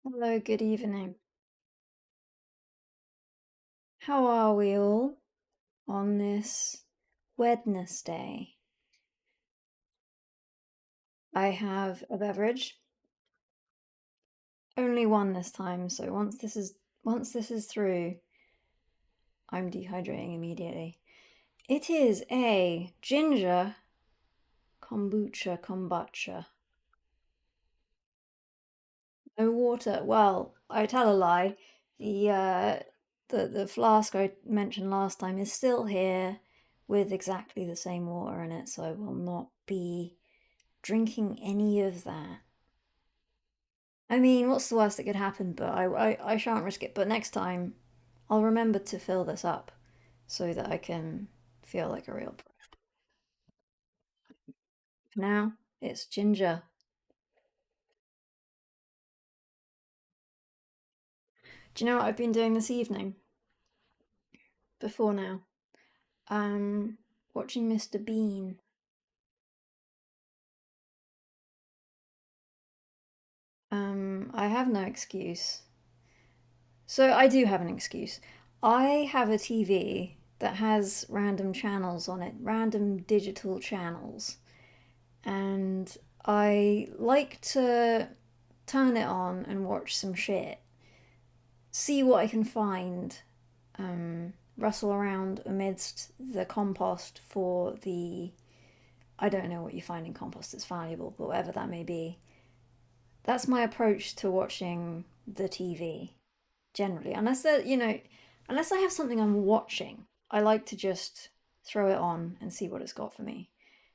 Hello, good evening. How are we all on this Wednesday? I have a beverage, only one this time, so once this is through, I'm dehydrating immediately. It is a ginger kombucha. No water. Well, I tell a lie. The the flask I mentioned last time is still here with exactly the same water in it, so I will not be drinking any of that. I mean, what's the worst that could happen? But I shan't risk it. But next time, I'll remember to fill this up so that I can feel like a real pro. For now, it's ginger. Do you know what I've been doing this evening? Before now? Um, watching Mr. Bean. I have no excuse. So I do have an excuse. I have a TV that has random channels on it, random digital channels. And I like to turn it on and watch some shit, see what I can find, rustle around amidst the compost for the. I don't know what you find in compost that's valuable, but whatever that may be. That's my approach to watching the TV generally. Unless I have something I'm watching, I like to just throw it on and see what it's got for me.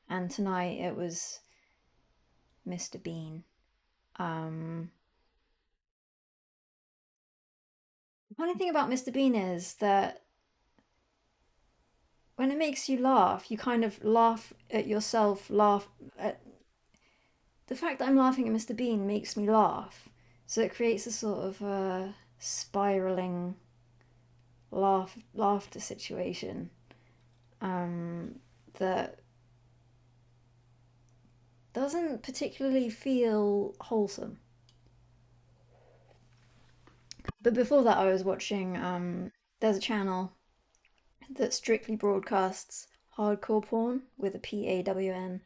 And tonight it was Mr. Bean. Um, the funny thing about Mr. Bean is that when it makes you laugh, you kind of laugh at yourself, laugh at the fact that I'm laughing at Mr. Bean makes me laugh. So it creates a sort of spiraling laughter situation that doesn't particularly feel wholesome. But before that, I was watching. There's a channel that strictly broadcasts hardcore porn with a PAWN,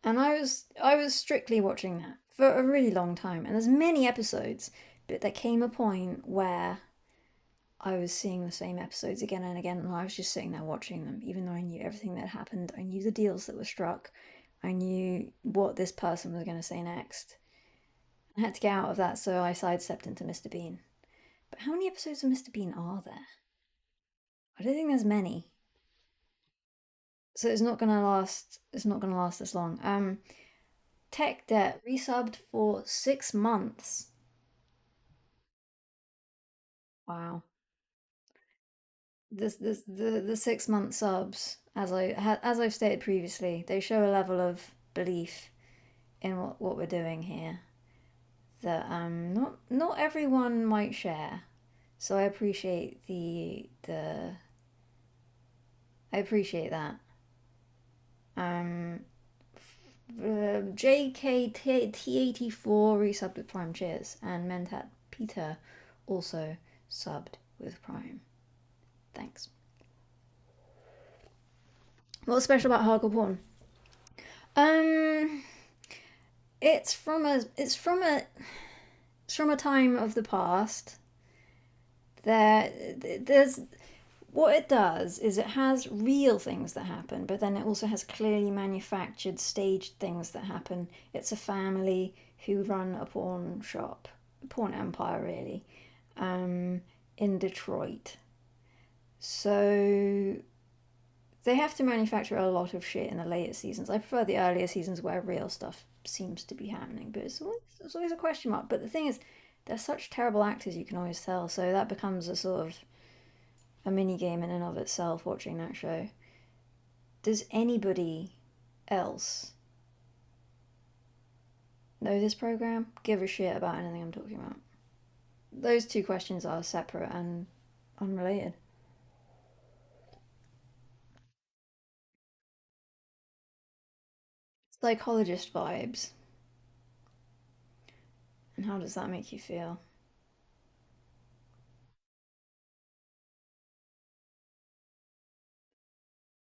and I was strictly watching that for a really long time. And there's many episodes, but there came a point where I was seeing the same episodes again and again, and I was just sitting there watching them, even though I knew everything that happened. I knew the deals that were struck. I knew what this person was going to say next. I had to get out of that, so I sidestepped into Mr. Bean. But how many episodes of Mr. Bean are there? I don't think there's many. So it's not gonna last. It's not gonna last this long. Tech Debt resubbed for 6 months. Wow. The 6 month subs, as I've stated previously, they show a level of belief in what we're doing here that not everyone might share. So I appreciate that. Um, JKT84 resubbed with Prime. Cheers, and Mentat Peter also subbed with Prime. Thanks. What's special about hardcore porn? Um, it's from a time of the past. There's what it does is it has real things that happen, but then it also has clearly manufactured, staged things that happen. It's a family who run a pawn shop, pawn empire, really, in Detroit. So they have to manufacture a lot of shit in the later seasons. I prefer the earlier seasons where real stuff seems to be happening, but it's always a question mark. But the thing is, they're such terrible actors, you can always tell. So that becomes a sort of a mini game in and of itself watching that show. Does anybody else know this program? Give a shit about anything I'm talking about? Those two questions are separate and unrelated. Psychologist vibes. And how does that make you feel?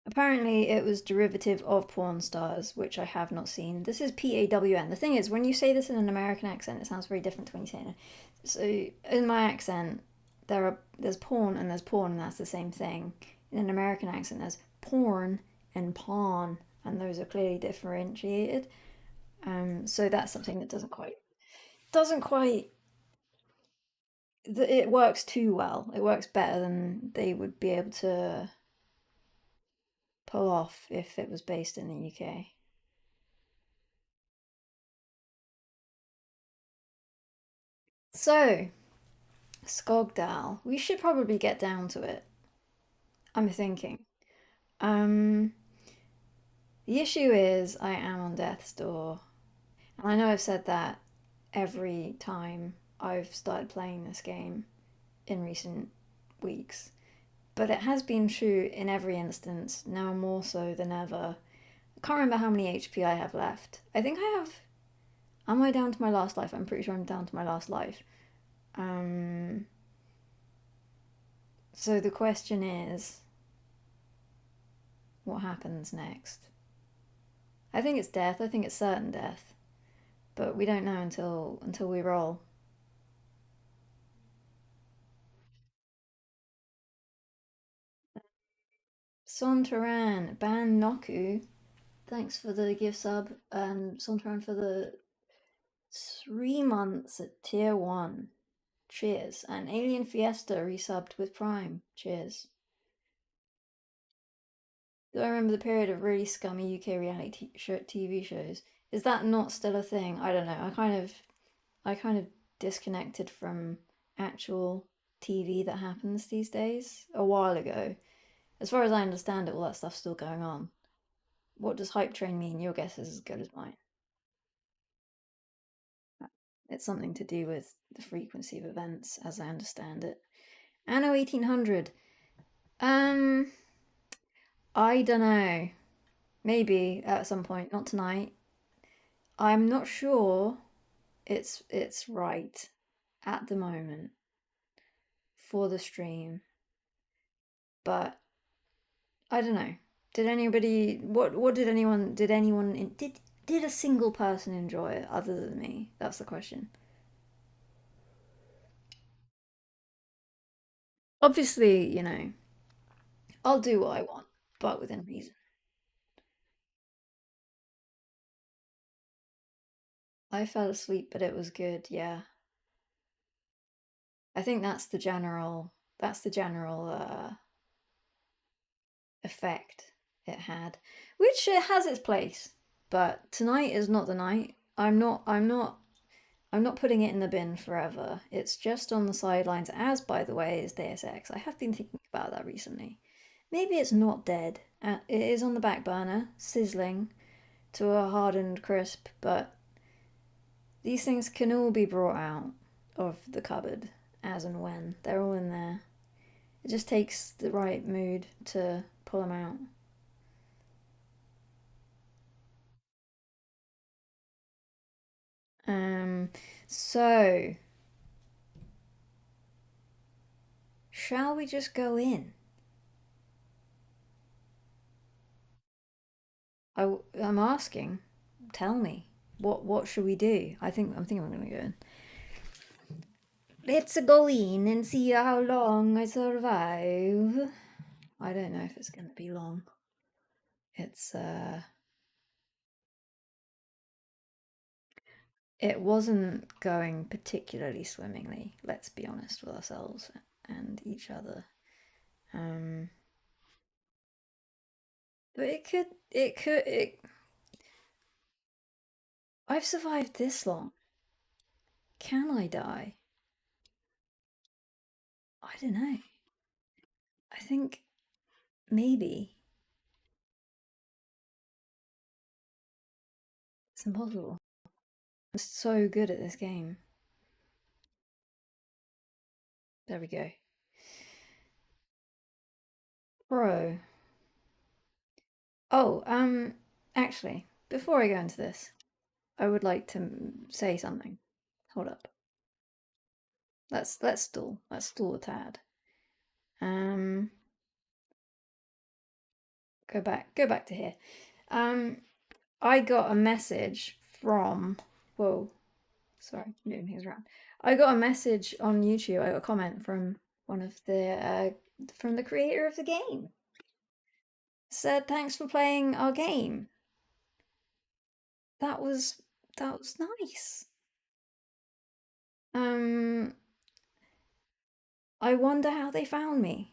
Apparently, it was derivative of porn stars, which I have not seen. This is PAWN. The thing is, when you say this in an American accent, it sounds very different to when you say it. So, in my accent, there's porn and there's porn, and that's the same thing. In an American accent, there's porn and pawn, and those are clearly differentiated. So that's something that doesn't quite. It works too well. It works better than they would be able to pull off if it was based in the UK. So, Skogdal. We should probably get down to it. I'm thinking. Um, the issue is I am on death's door. And I know I've said that every time I've started playing this game in recent weeks. But it has been true in every instance, now more so than ever. I can't remember how many HP I have left. I think I have. Am I down to my last life? I'm pretty sure I'm down to my last life. Um, so the question is, what happens next? I think it's death. I think it's certain death, but we don't know until we roll. Sontaran, Ban Noku, thanks for the gift sub, and Sontaran for the 3 months at tier 1. Cheers. And Alien Fiesta resubbed with Prime. Cheers. Do I remember the period of really scummy UK reality TV shows? Is that not still a thing? I don't know. I kind of disconnected from actual TV that happens these days a while ago. As far as I understand it, all that stuff's still going on. What does hype train mean? Your guess is as good as mine. It's something to do with the frequency of events, as I understand it. Anno 1800. Um, I don't know. Maybe at some point, not tonight. I'm not sure it's right at the moment for the stream, but I don't know. Did anybody what did a single person enjoy it other than me? That's the question. Obviously, I'll do what I want, but within reason. I fell asleep, but it was good, yeah. I think that's the general effect it had, which it has its place. But tonight is not the night. I'm not putting it in the bin forever. It's just on the sidelines, as by the way is Deus Ex. I have been thinking about that recently. Maybe it's not dead. It is on the back burner, sizzling to a hardened crisp, but these things can all be brought out of the cupboard as and when. They're all in there. It just takes the right mood to pull them out. Um, so shall we just go in? I'm asking. Tell me. What should we do? I'm thinking I'm gonna go in. Let's go in and see how long I survive. I don't know if it's gonna be long. It's it wasn't going particularly swimmingly, let's be honest with ourselves and each other. Um but it I've survived this long. Can I die? I don't know. I think maybe it's impossible. I'm so good at this game. There we go. Bro. Oh, actually, before I go into this, I would like to say something. Hold up. Let's stall. Let's stall a tad. Go back to here. I got a message from. Whoa, sorry, moving things around. I got a message on YouTube. I got a comment from one of the from the creator of the game. Said thanks for playing our game. That was nice. I wonder how they found me.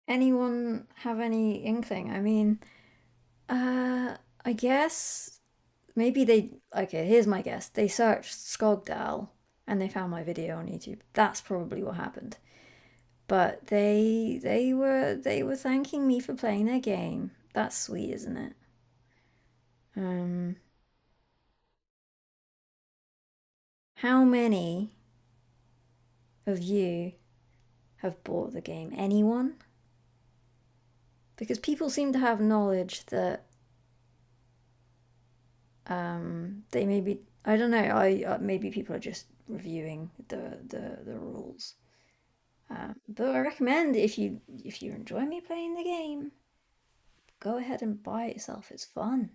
Anyone have any inkling? I mean, I guess maybe they. Okay, here's my guess. They searched Skogdal and they found my video on YouTube. That's probably what happened. But they were thanking me for playing their game. That's sweet, isn't it? How many of you have bought the game? Anyone? Because people seem to have knowledge that they maybe, I don't know. I maybe people are just reviewing the rules. But I recommend if you enjoy me playing the game, go ahead and buy it yourself. It's fun.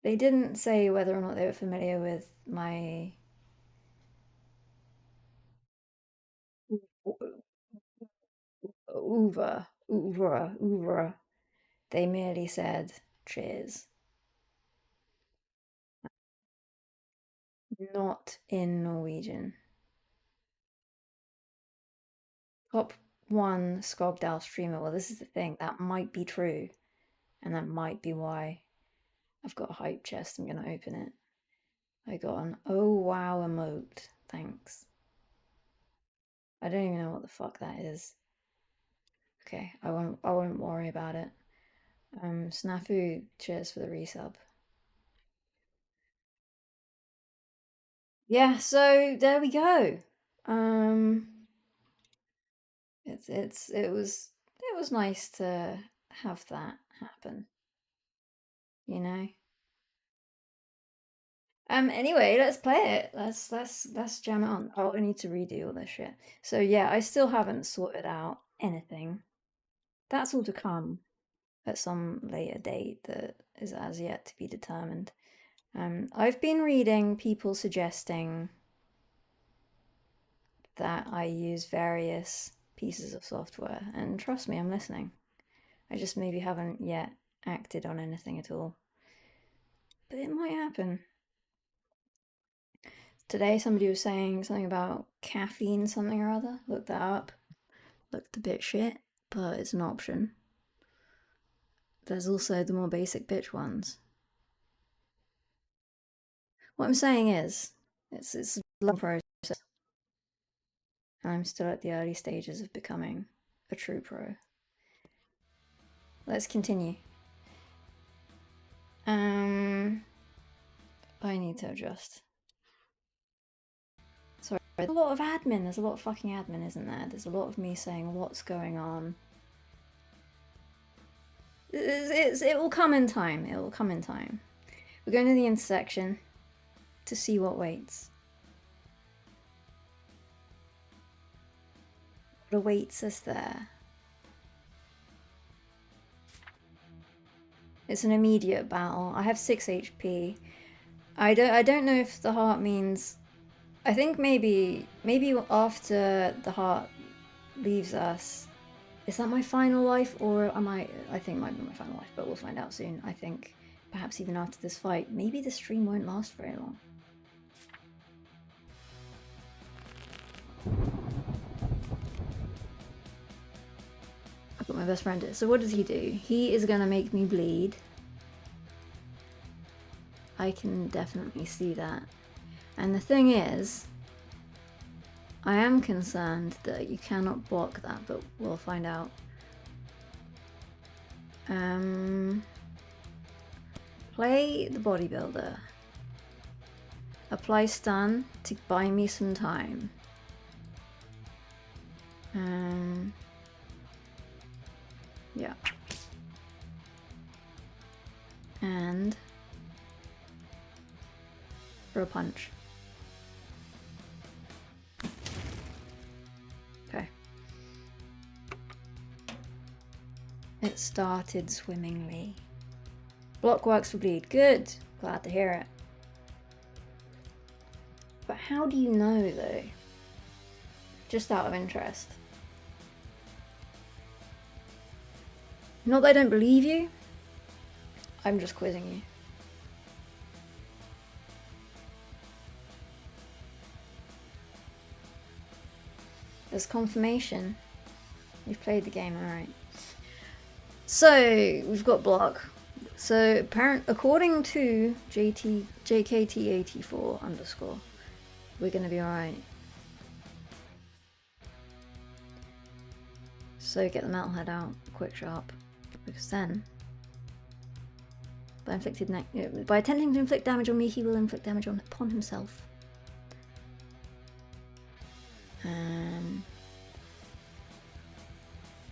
They didn't say whether or not they were familiar with my oeuvre. They merely said cheers. Not in Norwegian. Top one Skogdal streamer. Well, this is the thing. That might be true. And that might be why I've got a hype chest. I'm going to open it. I got an oh wow emote. Thanks. I don't even know what the fuck that is. Okay, I won't worry about it. Snafu, cheers for the resub. Yeah, so there we go. It was nice to have that happen, you know. Anyway, let's play it. Let's jam it on. Oh, I need to redo all this shit. So yeah, I still haven't sorted out anything. That's all to come at some later date that is as yet to be determined. I've been reading people suggesting that I use various pieces of software, and trust me, I'm listening. I just maybe haven't yet acted on anything at all. But it might happen. Today somebody was saying something about caffeine something or other. Looked that up. Looked a bit shit, but it's an option. There's also the more basic bitch ones. What I'm saying is, it's a long process. And I'm still at the early stages of becoming a true pro. Let's continue. I need to adjust. Sorry, there's a lot of admin. There's a lot of fucking admin, isn't there? There's a lot of me saying what's going on. It will come in time. It will come in time. We're going to the intersection to see what waits. What awaits us there? It's an immediate battle. I have 6 HP. I don't know if the heart means. I think maybe after the heart leaves us. Is that my final life, or am I think it might be my final life, but we'll find out soon. I think perhaps even after this fight, maybe the stream won't last very long. I've got my best friend here. So what does he do? He is gonna make me bleed. I can definitely see that. And the thing is, I am concerned that you cannot block that, but we'll find out. Play the bodybuilder. Apply stun to buy me some time. Yeah. And for a punch. Okay. It started swimmingly. Block works for bleed. Good. Glad to hear it. But how do you know, though? Just out of interest. Not that I don't believe you. I'm just quizzing you. There's confirmation. You've played the game, alright. So, we've got block. So, according to JKT84 underscore, we're gonna be alright. So get the metal head out, quick sharp, because then, by attempting to inflict damage on me, he will inflict damage upon himself.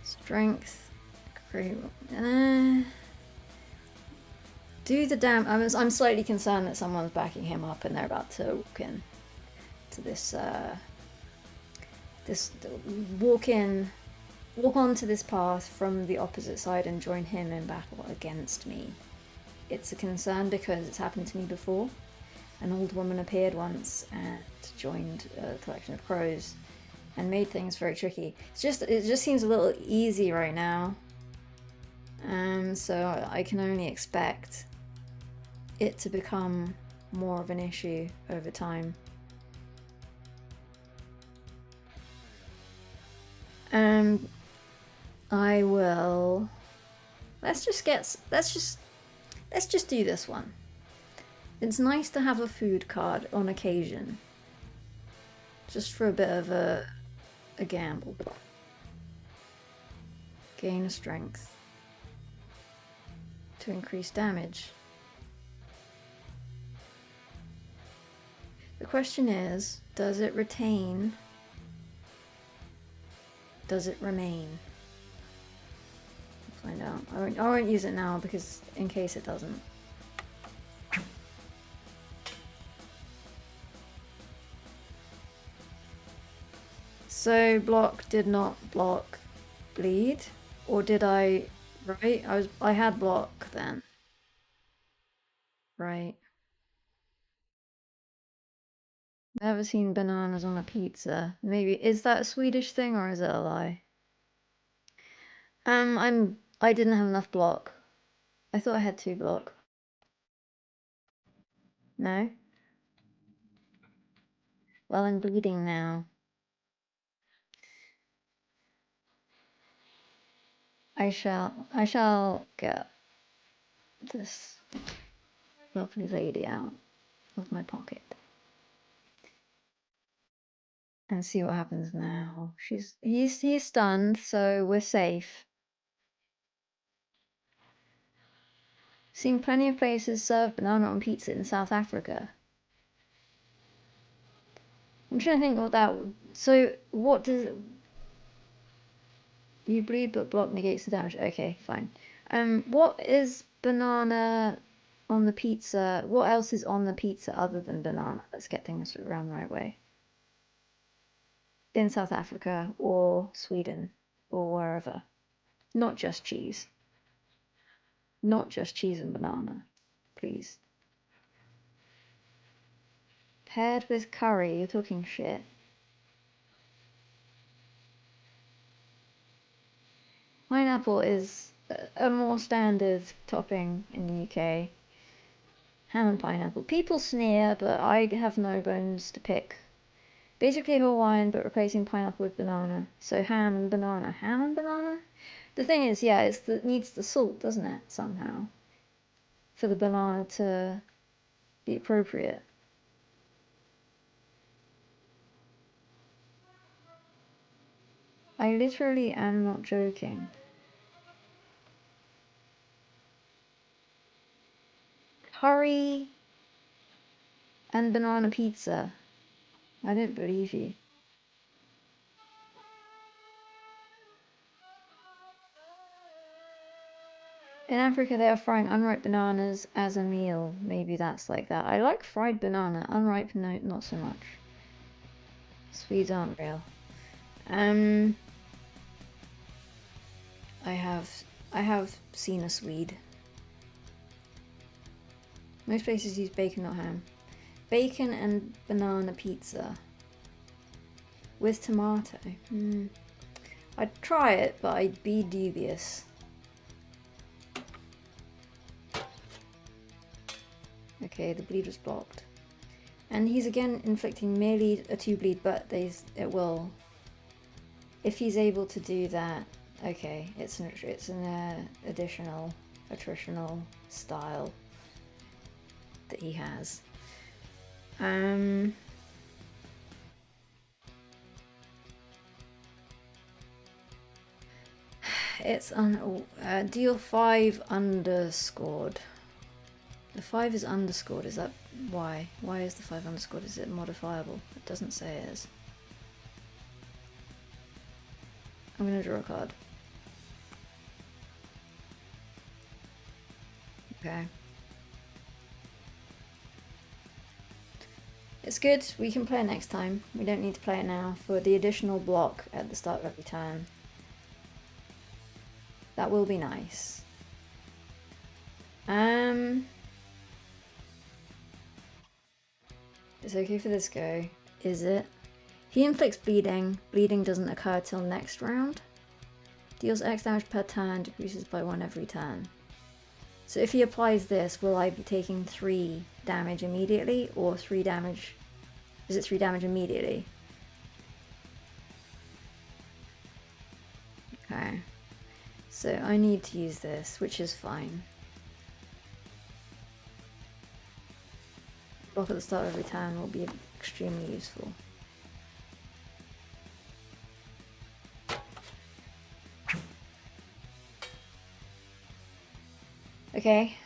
Strength, do the damn. I'm slightly concerned that someone's backing him up and they're about to walk in to this. Walk onto this path from the opposite side and join him in battle against me. It's a concern because it's happened to me before. An old woman appeared once and joined a collection of crows and made things very tricky. It just seems a little easy right now. So I can only expect it to become more of an issue over time. I will. Let's just do this one. It's nice to have a food card on occasion, just for a bit of a gamble. Gain a strength to increase damage. The question is, does it retain? Does it remain? We'll find out. I won't use it now because in case it doesn't. So block did not block bleed, or did I? Right, I had block then. Right. Never seen bananas on a pizza. Maybe is that a Swedish thing or is it a lie? I didn't have enough block. I thought I had 2 block. No? Well, I'm bleeding now. I shall get this lovely lady out of my pocket and see what happens now. He's stunned, so we're safe. Seen plenty of places serve banana on pizza in South Africa. I'm trying to think what that would. So what does you bleed but block negates the damage? Okay, fine. What is banana on the pizza? What else is on the pizza other than banana? Let's get things around the right way. In South Africa or Sweden or wherever. Not just cheese. Not just cheese and banana, please. Paired with curry, you're talking shit. Pineapple is a more standard topping in the UK. Ham and pineapple. People sneer, but I have no bones to pick. Basically Hawaiian, but replacing pineapple with banana. So ham and banana. Ham and banana? The thing is, yeah, it needs the salt, doesn't it, somehow? For the banana to be appropriate. I literally am not joking. Curry and banana pizza. I don't believe you. In Africa, they are frying unripe bananas as a meal. Maybe that's like that. I like fried banana. Unripe, no, not so much. Swedes aren't real. I have seen a Swede. Most places use bacon, not ham. Bacon and banana pizza with tomato. I'd try it, but I'd be dubious. Okay, the bleed was blocked. And he's again inflicting merely a 2 bleed, but it will... If he's able to do that, okay, it's an additional attritional style that he has. It's deal 5 underscored. The 5 is underscored. Is that why? Why is the 5 underscored? Is it modifiable? It doesn't say it is. I'm gonna draw a card. Okay. It's good. We can play it next time. We don't need to play it now for the additional block at the start of every turn. That will be nice. It's okay for this go, is it? He inflicts bleeding. Bleeding doesn't occur till next round. Deals X damage per turn, decreases by 1 every turn. So if he applies this, will I be taking 3 damage immediately, or 3 damage? Is it 3 damage immediately? Okay. So I need to use this, which is fine. Block at the start of every turn will be extremely useful. Okay,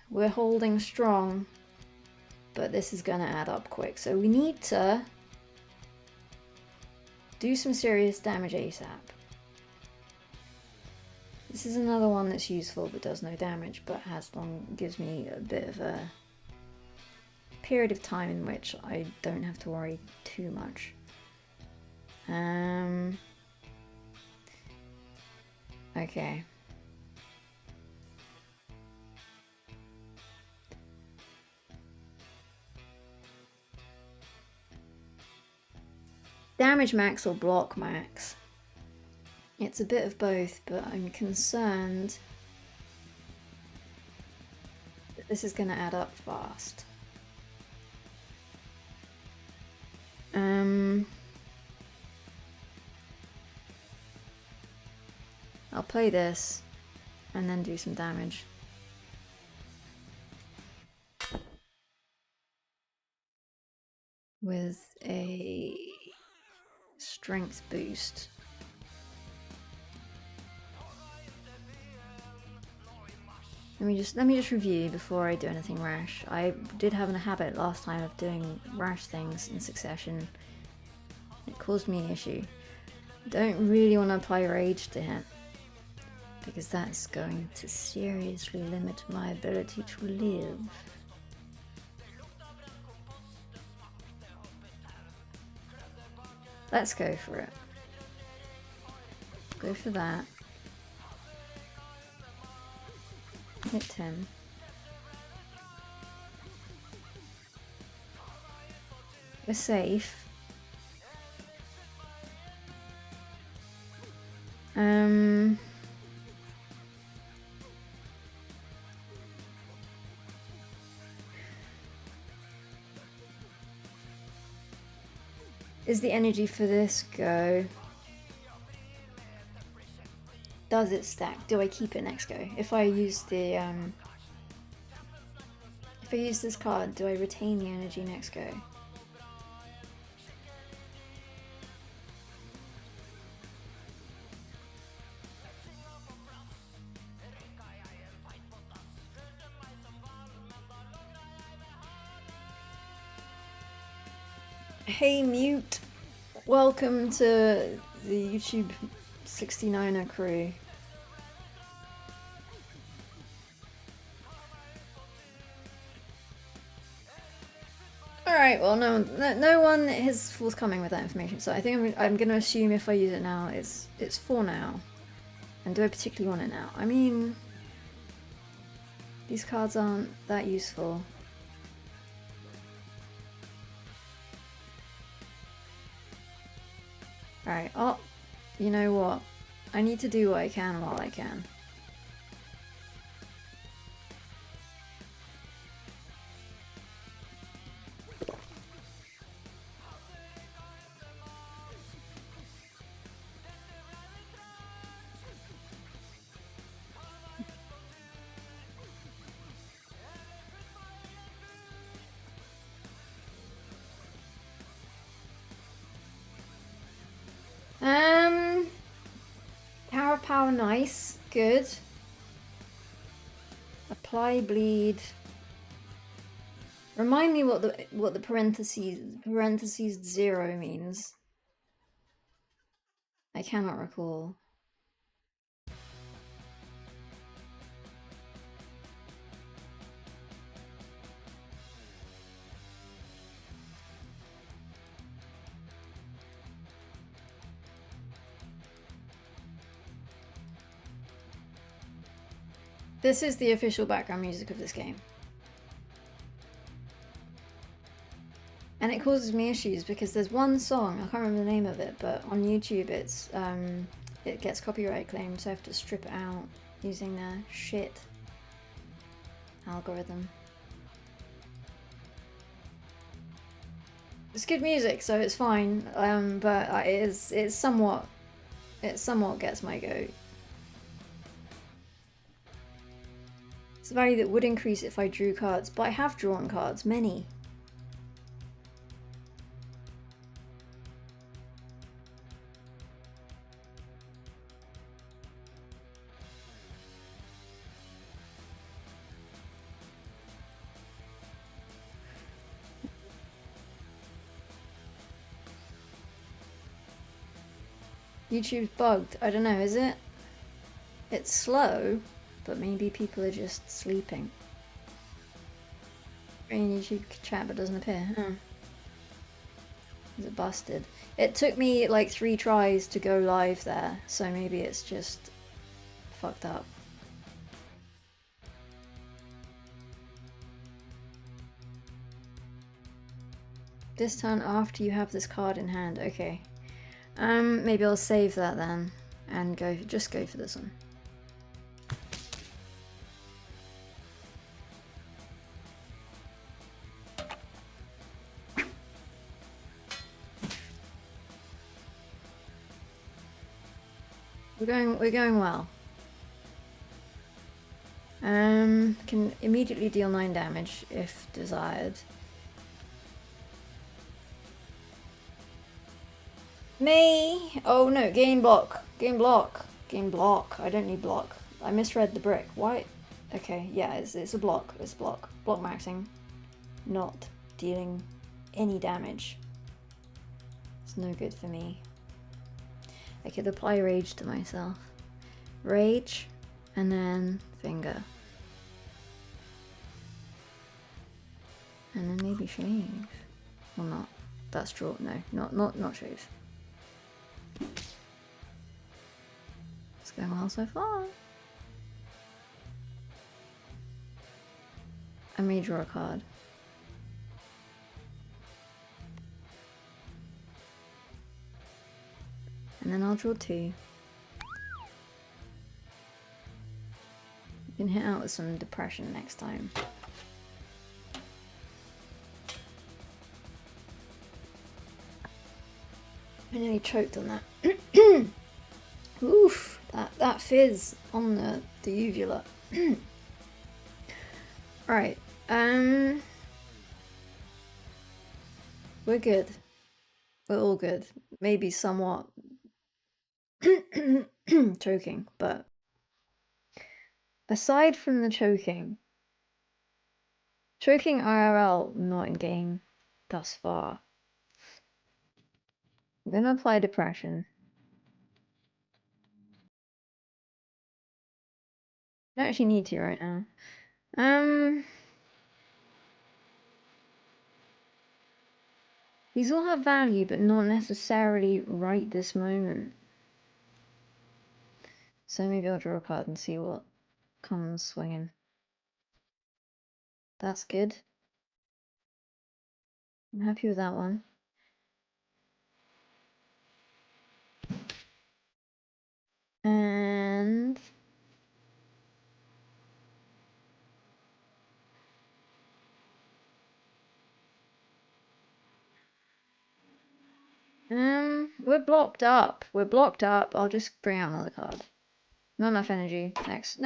we're holding strong, but this is gonna add up quick. So we need to do some serious damage ASAP. This is another one that's useful but does no damage, but gives me a bit of a period of time in which I don't have to worry too much. Okay. Damage max or block max? It's a bit of both, but I'm concerned that this is going to add up fast. I'll play this and then do some damage. With a strength boost. Let me just review before I do anything rash. I did have a habit last time of doing rash things in succession. It caused me an issue. Don't really want to apply rage to him, because that's going to seriously limit my ability to live. Let's go for it. Go for that. Hit him. We're safe. Is the energy for this go? Does it stack? Do I keep it next go? If I use the if I use this card, do I retain the energy next go? Hey Mute, welcome to the YouTube 69er crew. Alright, well, no one is forthcoming with that information, so I think I'm going to assume if I use it now, it's for now. And do I particularly want it now? I mean, these cards aren't that useful. Alright, oh, you know what? I need to do what I can while I can. Tower of Power, nice, good. Apply bleed. Remind me what the parentheses 0 means. I cannot recall. This is the official background music of this game. And it causes me issues because there's one song, I can't remember the name of it, but on YouTube it gets copyright claimed, so I have to strip it out using their shit algorithm. It's good music, so it's fine, but it somewhat gets my goat. It's a value that would increase if I drew cards, but I have drawn cards, many. YouTube's bugged. I don't know, is it? It's slow, but maybe people are just sleeping. In YouTube chat but doesn't appear. Huh. Is it busted? It took me like 3 tries to go live there, so maybe it's just fucked up. This turn after you have this card in hand. Okay. Maybe I'll save that then and just go for this one. We're going well. Can immediately deal 9 damage if desired. Me! Oh no, gain block. Gain block. Gain block. I don't need block. I misread the brick. Why? Okay, yeah, it's a block. It's block. Block maxing. Not dealing any damage. It's no good for me. I could apply rage to myself. Rage, and then finger. And then maybe shave. Or not. That's draw. No, not shave. It's going well so far. I may draw a card. And then I'll draw 2. You can hit out with some depression next time. I nearly choked on that. Oof, that fizz on the uvula. Right, we're good. We're all good. Maybe somewhat choking, but aside from the choking IRL, not in game thus far. I'm gonna apply depression. I don't actually need to right now. These all have value, but not necessarily right this moment. So maybe I'll draw a card and see what comes swinging. That's good. I'm happy with that one. And we're blocked up. We're blocked up. I'll just bring out another card. Not enough energy. Next.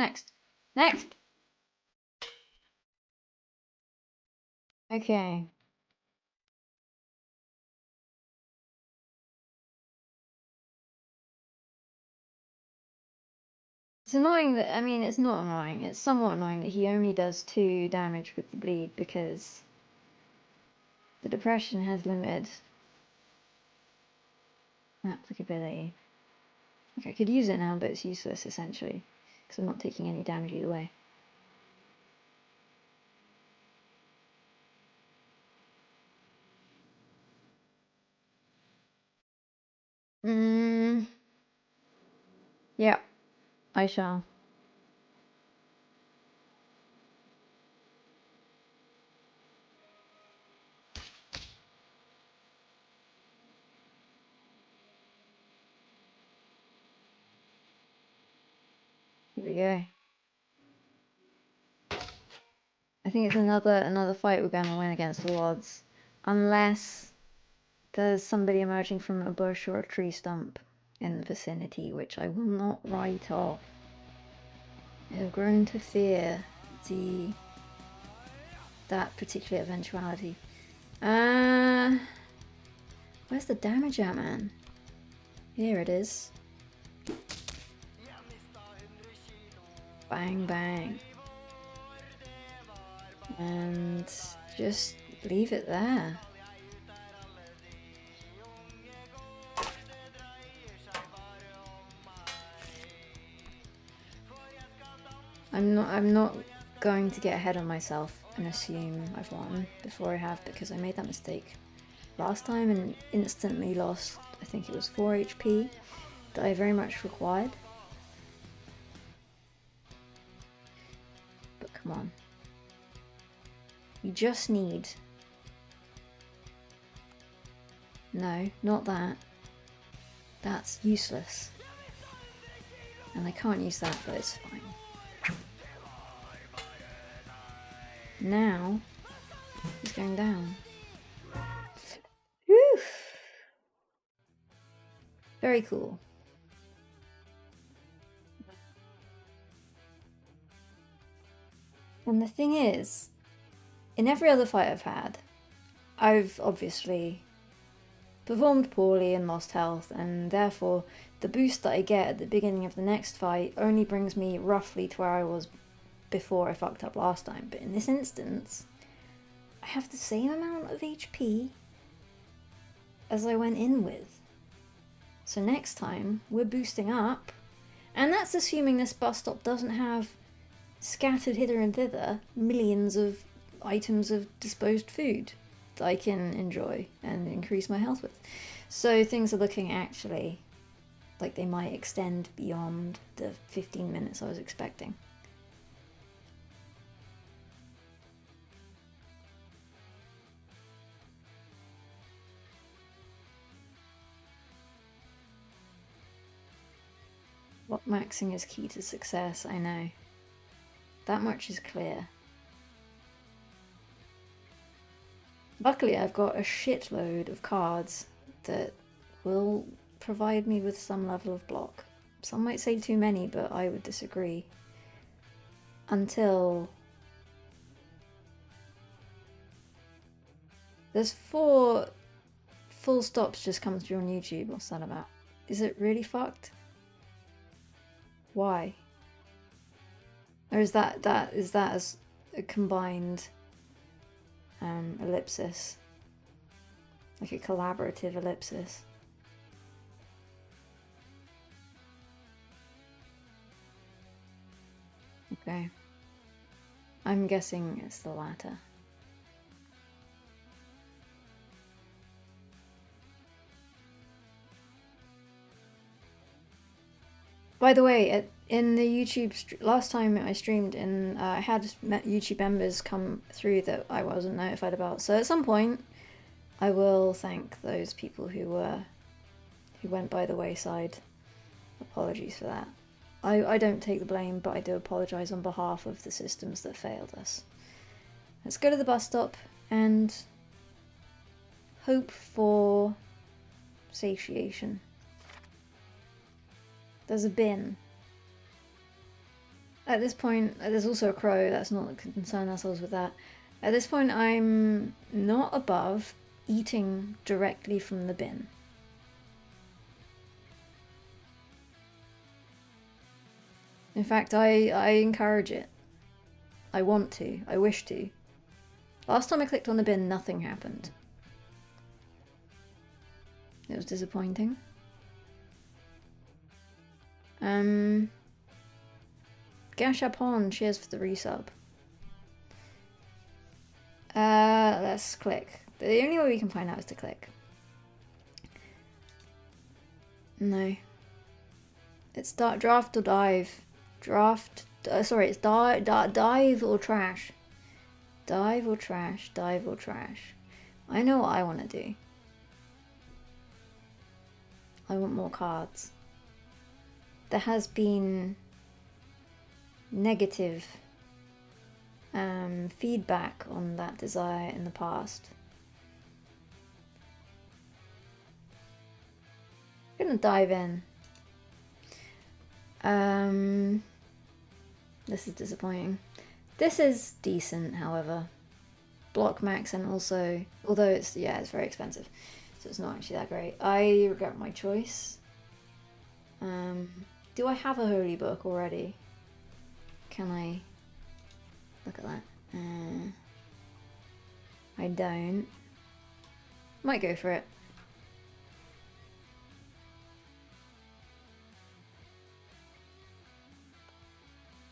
Okay. It's annoying that, I mean, it's not annoying. It's somewhat annoying that he only does 2 damage with the bleed because the depression has limited applicability. Okay, I could use it now, but it's useless essentially because I'm not taking any damage either way. Yeah, I shall. Here we go. I think it's another fight we're going to win against all odds. Unless there's somebody emerging from a bush or a tree stump in the vicinity, which I will not write off. I have grown to fear that particular eventuality. Where's the damage at, man? Here it is. Bang, bang. And just leave it there. I'm not going to get ahead of myself and assume I've won before I have, because I made that mistake last time and instantly lost, I think it was 4 HP that I very much required. But come on. You just need... No, not that. That's useless. And I can't use that, but it's fine. Now, he's going down. Whew. Very cool. And the thing is, in every other fight I've had, I've obviously performed poorly and lost health, and therefore the boost that I get at the beginning of the next fight only brings me roughly to where I was before I fucked up last time. But in this instance, I have the same amount of HP as I went in with. So next time, we're boosting up, and that's assuming this bus stop doesn't have scattered hither and thither millions of items of disposed food that I can enjoy and increase my health with. So things are looking actually like they might extend beyond the 15 minutes I was expecting. What maxing is key to success, I know. That much is clear. Luckily, I've got a shitload of cards that will provide me with some level of block. Some might say too many, but I would disagree. Until... There's 4 full stops just come through on YouTube. What's that about? Is it really fucked? Why? Or is that as a combined ellipsis? Like a collaborative ellipsis? Okay. I'm guessing it's the latter. By the way, in the YouTube last time I streamed, I had YouTube members come through that I wasn't notified about. So at some point, I will thank those people who went by the wayside. Apologies for that. I don't take the blame, but I do apologise on behalf of the systems that failed us. Let's go to the bus stop and hope for satiation. There's a bin. At this point, there's also a crow. Let's not concern ourselves with that. At this point, I'm not above eating directly from the bin. In fact, I encourage it. I want to. I wish to. Last time I clicked on the bin, nothing happened. It was disappointing. Gashapon, cheers for the resub. Let's click. The only way we can find out is to click. No. It's draft or dive. Draft. Sorry, it's dive or trash. Dive or trash. Dive or trash. I know what I want to do. I want more cards. There has been negative feedback on that desire in the past. I'm gonna dive in. This is disappointing. This is decent, however. Block max, and also, although it's very expensive, so it's not actually that great. I regret my choice. Do I have a holy book already? Can I look at that? I don't. Might go for it.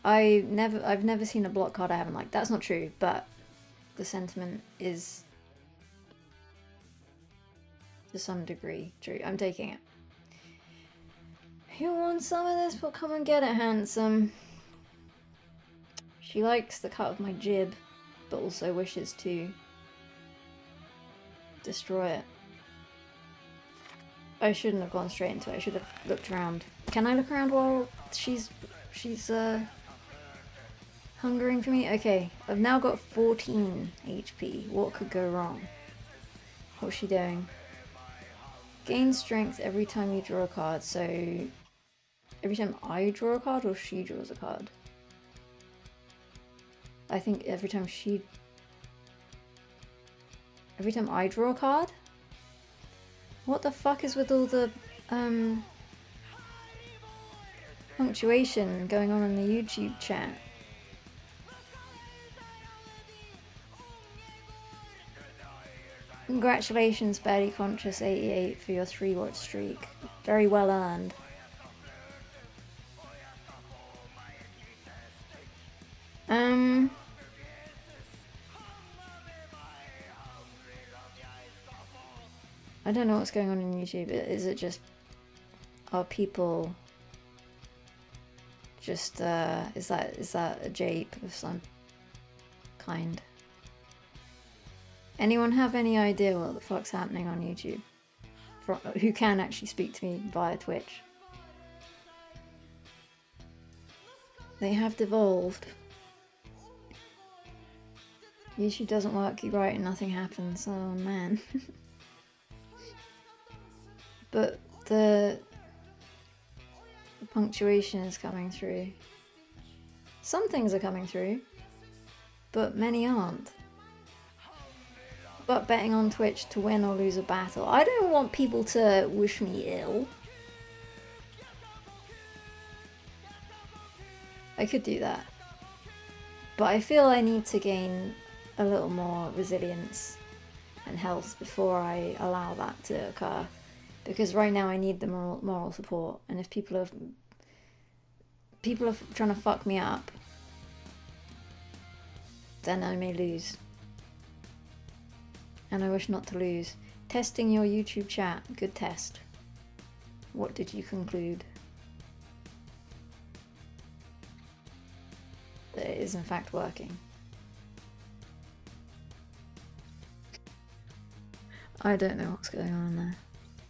I've never seen a block card I haven't liked. That's not true, but the sentiment is to some degree true. I'm taking it. Who wants some of this? Well, come and get it, handsome. She likes the cut of my jib, but also wishes to destroy it. I shouldn't have gone straight into it. I should have looked around. Can I look around while she's hungering for me? Okay, I've now got 14 HP. What could go wrong? What's she doing? Gain strength every time you draw a card. So every time I draw a card, or she draws a card? I think every time I draw a card? What the fuck is with all the punctuation going on in the YouTube chat? Congratulations, Barely Conscious 88, for your 3-watch streak. Very well earned. I don't know what's going on in YouTube. Is it just, are people just is that a jape of some kind? Anyone have any idea what the fuck's happening on YouTube? Who can actually speak to me via Twitch? They have devolved. YouTube doesn't work, you right and nothing happens. Oh man. But the punctuation is coming through. Some things are coming through, but many aren't. But betting on Twitch to win or lose a battle. I don't want people to wish me ill. I could do that. But I feel I need to gain a little more resilience and health before I allow that to occur. Because right now I need the moral support, and if people are trying to fuck me up, then I may lose. And I wish not to lose. Testing your YouTube chat. Good test. What did you conclude? is in fact working. I don't know what's going on there.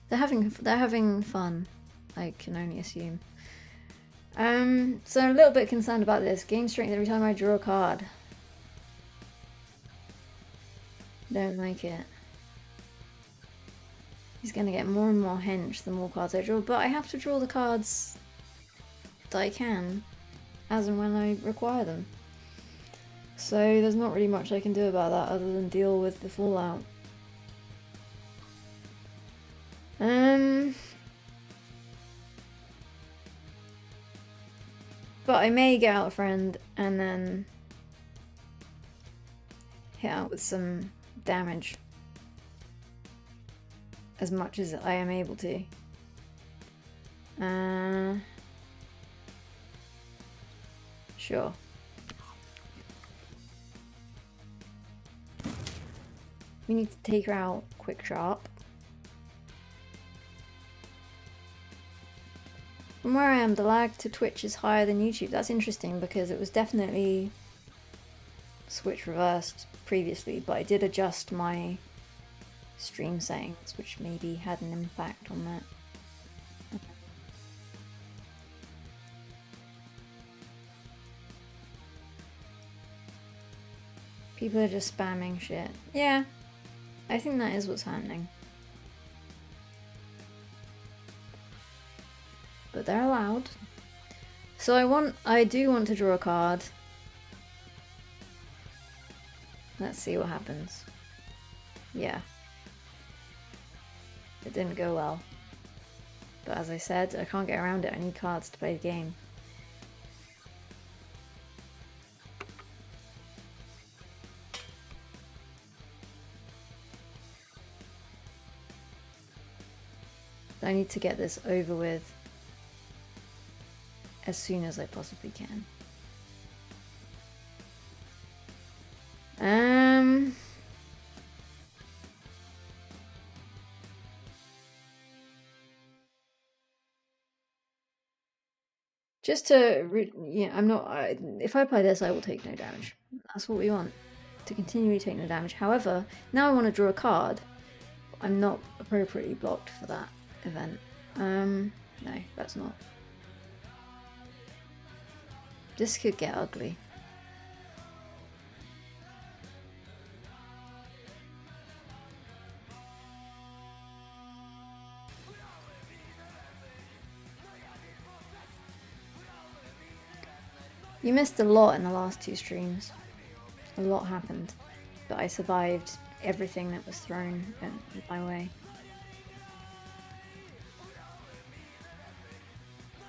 They're having fun, I can only assume. So I'm a little bit concerned about this. Gain strength every time I draw a card. Don't like it. He's gonna get more and more hench the more cards I draw, but I have to draw the cards that I can, as and when I require them. So there's not really much I can do about that other than deal with the fallout. But I may get out a friend and then hit out with some damage as much as I am able to. Sure. We need to take her out quick sharp. From where I am, the lag to Twitch is higher than YouTube. That's interesting because it was definitely switch reversed previously, but I did adjust my stream settings, which maybe had an impact on that. People are just spamming shit. Yeah, I think that is what's happening. But they're allowed. So I do want to draw a card. Let's see what happens. Yeah. It didn't go well. But as I said, I can't get around it. I need cards to play the game. I need to get this over with as soon as I possibly can. Just to, yeah, I'm not, if I play this, I will take no damage. That's what we want, to continually take no damage. However, now I want to draw a card. I'm not appropriately blocked for that event. No, that's not. This could get ugly. You missed a lot in the last 2 streams. A lot happened, but I survived everything that was thrown my way.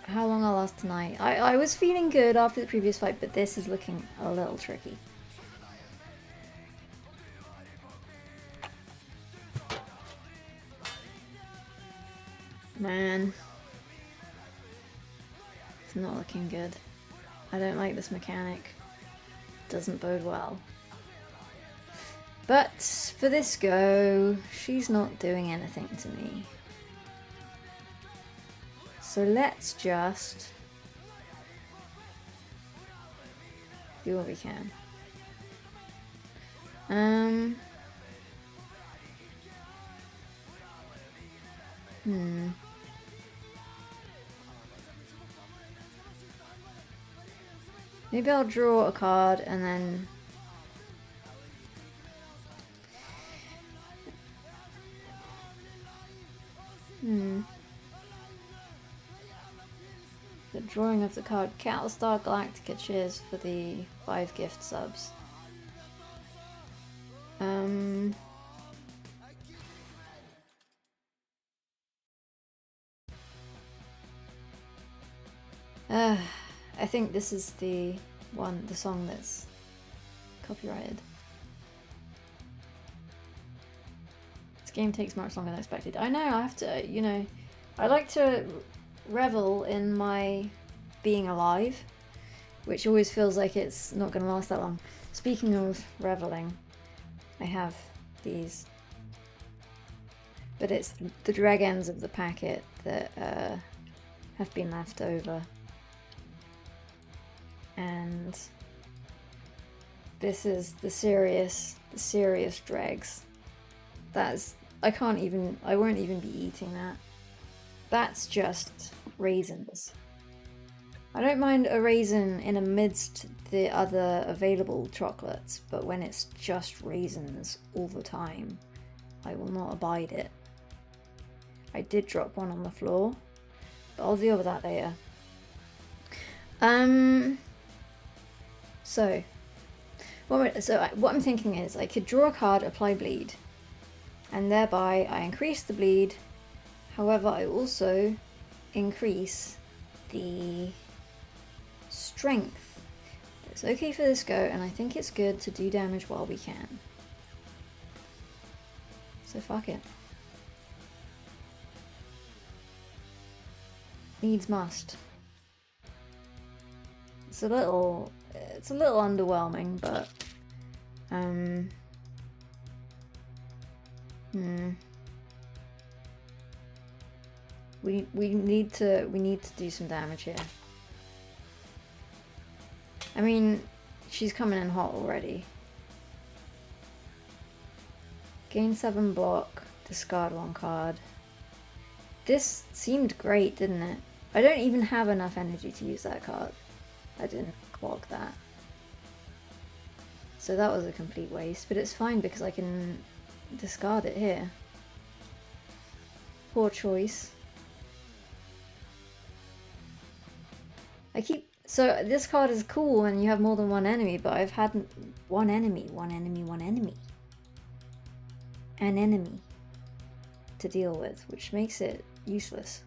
How long I'll last tonight? I was feeling good after the previous fight, but this is looking a little tricky. Man. It's not looking good. I don't like this mechanic. Doesn't bode well. But for this go, she's not doing anything to me. So let's just do what we can. Maybe I'll draw a card and then the drawing of the card Cattlestar Galactica, cheers for the 5 gift subs. I think this is the song that's copyrighted. This game takes much longer than expected. I know, I have to, you know, I like to revel in my being alive, which always feels like it's not going to last that long. Speaking of reveling, I have these, but it's the drag ends of the packet that have been left over, and This is the serious dregs. That's, I won't even be eating that. That's just raisins. I don't mind a raisin in amidst the other available chocolates, but when it's just raisins all the time, I will not abide it. I did drop one on the floor, but I'll deal with that later. So what I'm thinking is I could draw a card, apply bleed, and thereby I increase the bleed. However, I also increase the strength. It's okay for this go, and I think it's good to do damage while we can. So fuck it. Needs must. It's a little underwhelming, but we need to do some damage here. I mean, she's coming in hot already. Gain 7 block, discard 1 card. This seemed great, didn't it? I don't even have enough energy to use that card. I didn't clock that. So that was a complete waste, but it's fine because I can discard it here. Poor choice. So this card is cool when you have more than one enemy, but I've had one enemy to deal with, which makes it useless.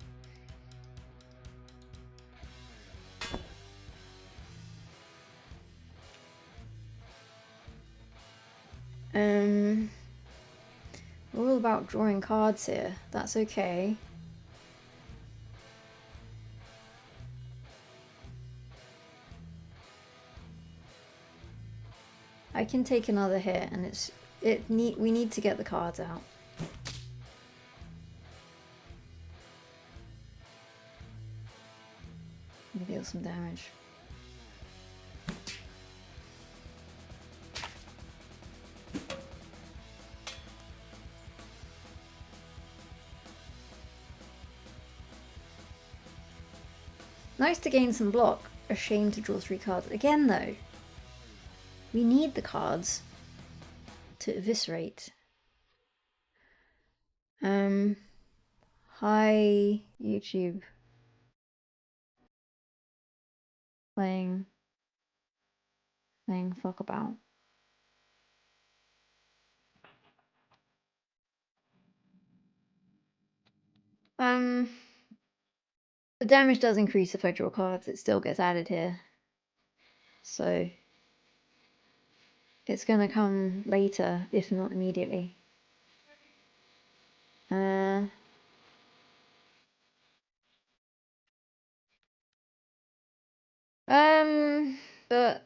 We're all about drawing cards here. That's okay. I can take another hit, and we need to get the cards out. Deal some damage. Nice to gain some block. A shame to draw 3 cards. Again though, we need the cards to eviscerate. Hi YouTube. Playing fuck about. The damage does increase if I draw cards. It still gets added here. So it's gonna come later, if not immediately. But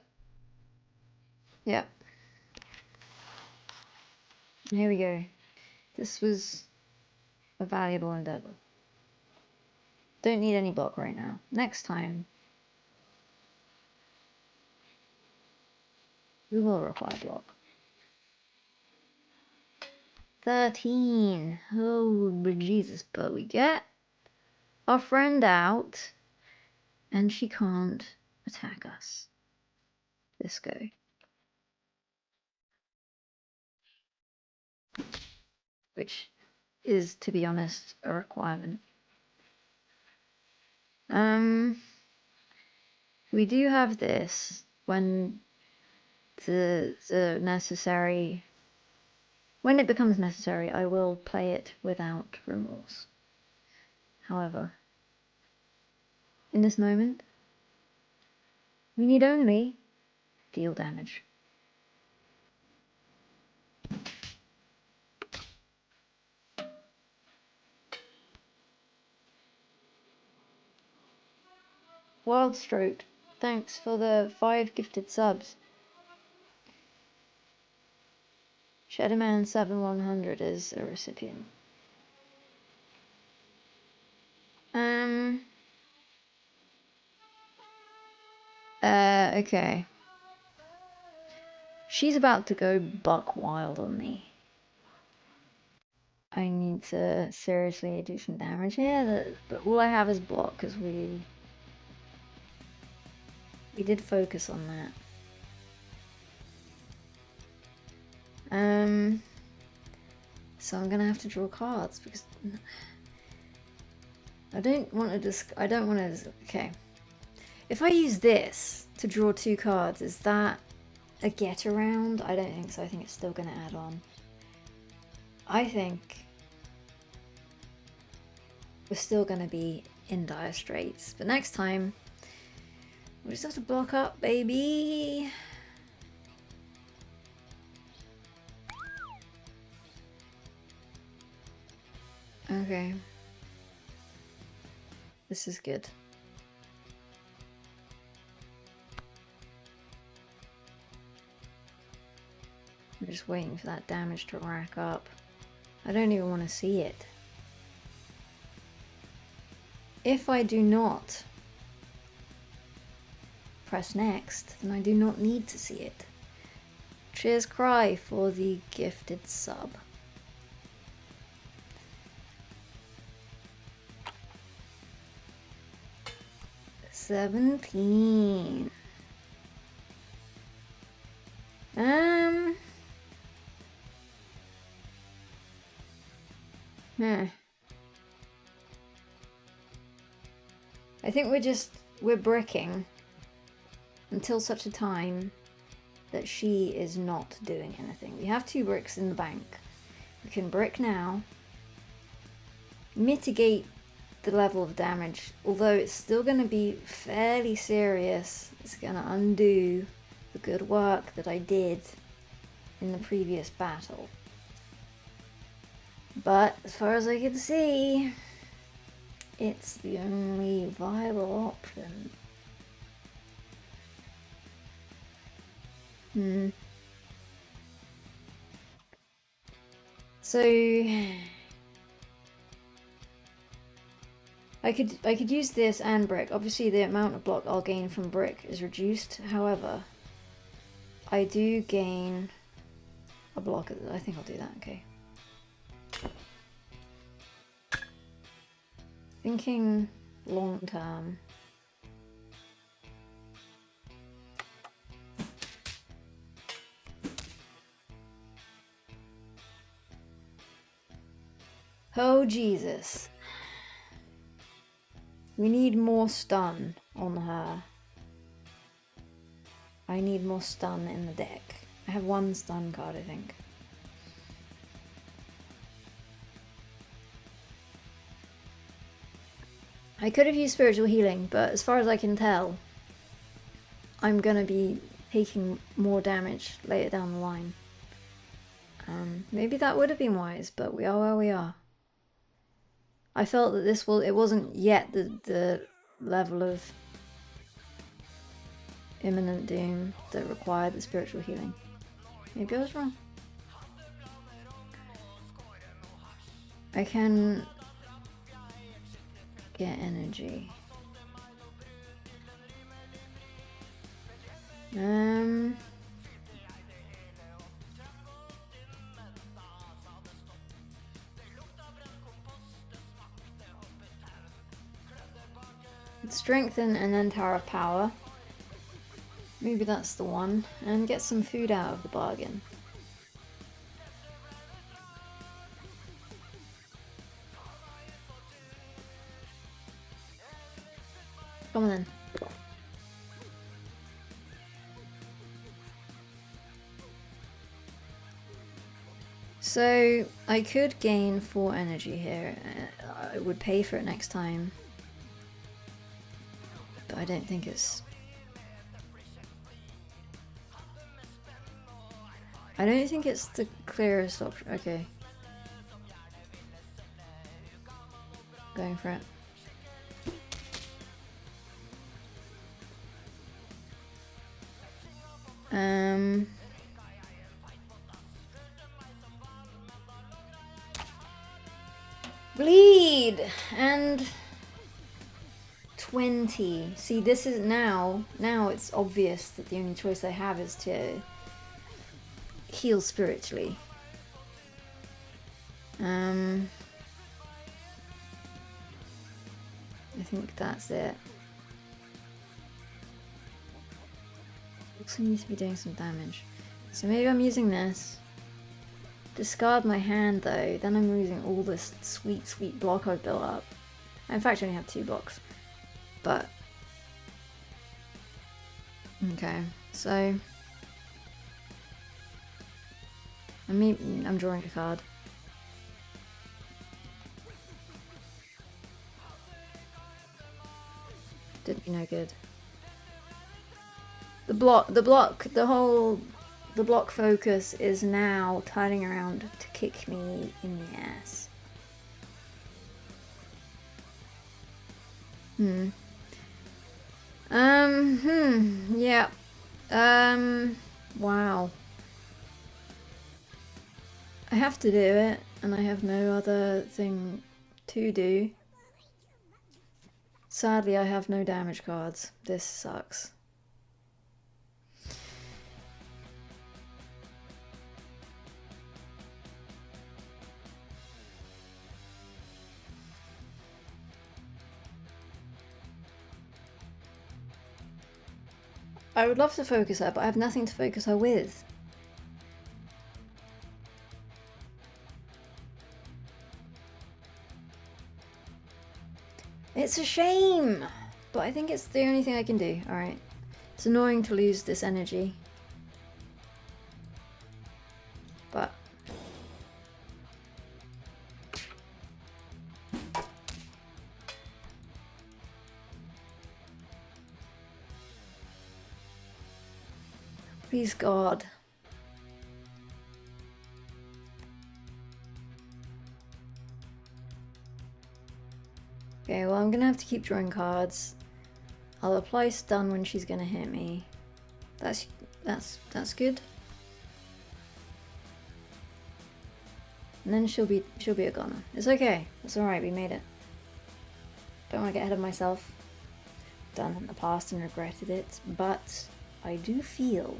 yeah. Here we go. This was a valuable endeavor. Don't need any block right now. Next time, we will require block. 13. Oh, Jesus, but we get our friend out, and she can't attack us. This go. Which is, to be honest, a requirement. We do have this when the necessary... When it becomes necessary, I will play it without remorse. However, in this moment, we need only deal damage. Wildstroke, thanks for the 5 gifted subs. Shadowman7100 is a recipient. Okay. She's about to go buck wild on me. I need to seriously do some damage here, but all I have is block because we did focus on that. So I'm gonna have to draw cards because I don't want to okay. If I use this to draw 2 cards, is that a get around? I don't think so. I think it's still gonna add on. I think we're still gonna be in dire straits. But next time, we just have to block up, baby. Okay. This is good. I'm just waiting for that damage to rack up. I don't even want to see it. If I do not press next, then I do not need to see it. Cheers cry for the gifted sub. $17. I think we're bricking until such a time that she is not doing anything. We have 2 bricks in the bank. We can brick now, mitigate the level of damage, although it's still going to be fairly serious. It's going to undo the good work that I did in the previous battle. But as far as I can see, it's the only viable option. So I could use this and brick. Obviously the amount of block I'll gain from brick is reduced. However, I do gain a block. I think I'll do that, okay. Thinking long term. Oh Jesus. We need more stun on her. I need more stun in the deck. I have 1 stun card, I think. I could have used spiritual healing, but as far as I can tell, I'm gonna be taking more damage later down the line. Maybe that would have been wise, but we are where we are. I felt that it wasn't yet the level of imminent doom that required the spiritual healing. Maybe I was wrong. I can get energy. Strengthen and then Tower of Power. Maybe that's the one. And get some food out of the bargain. Come on then. So I could gain 4 energy here. I would pay for it next time. But I don't think it's... I don't think it's the clearest option. Okay. Going for it. Bleed! And 20. See, this is now it's obvious that the only choice I have is to heal spiritually. I think that's it. Also need to be doing some damage. So maybe I'm using this. Discard my hand though, then I'm losing all this sweet, sweet block I've built up. I in fact only have 2 blocks. But okay, so I'm drawing a card. Did me no good. The block focus is now turning around to kick me in the ass. Yeah. Wow. I have to do it, and I have no other thing to do. Sadly, I have no damage cards. This sucks. I would love to focus her, but I have nothing to focus her with. It's a shame, but I think it's the only thing I can do. Alright. It's annoying to lose this energy. But please God. Okay, well I'm gonna have to keep drawing cards. I'll apply stun when she's gonna hit me. That's good. And then she'll be a goner. It's okay. It's alright, we made it. Don't want to get ahead of myself. Done it in the past and regretted it, but I do feel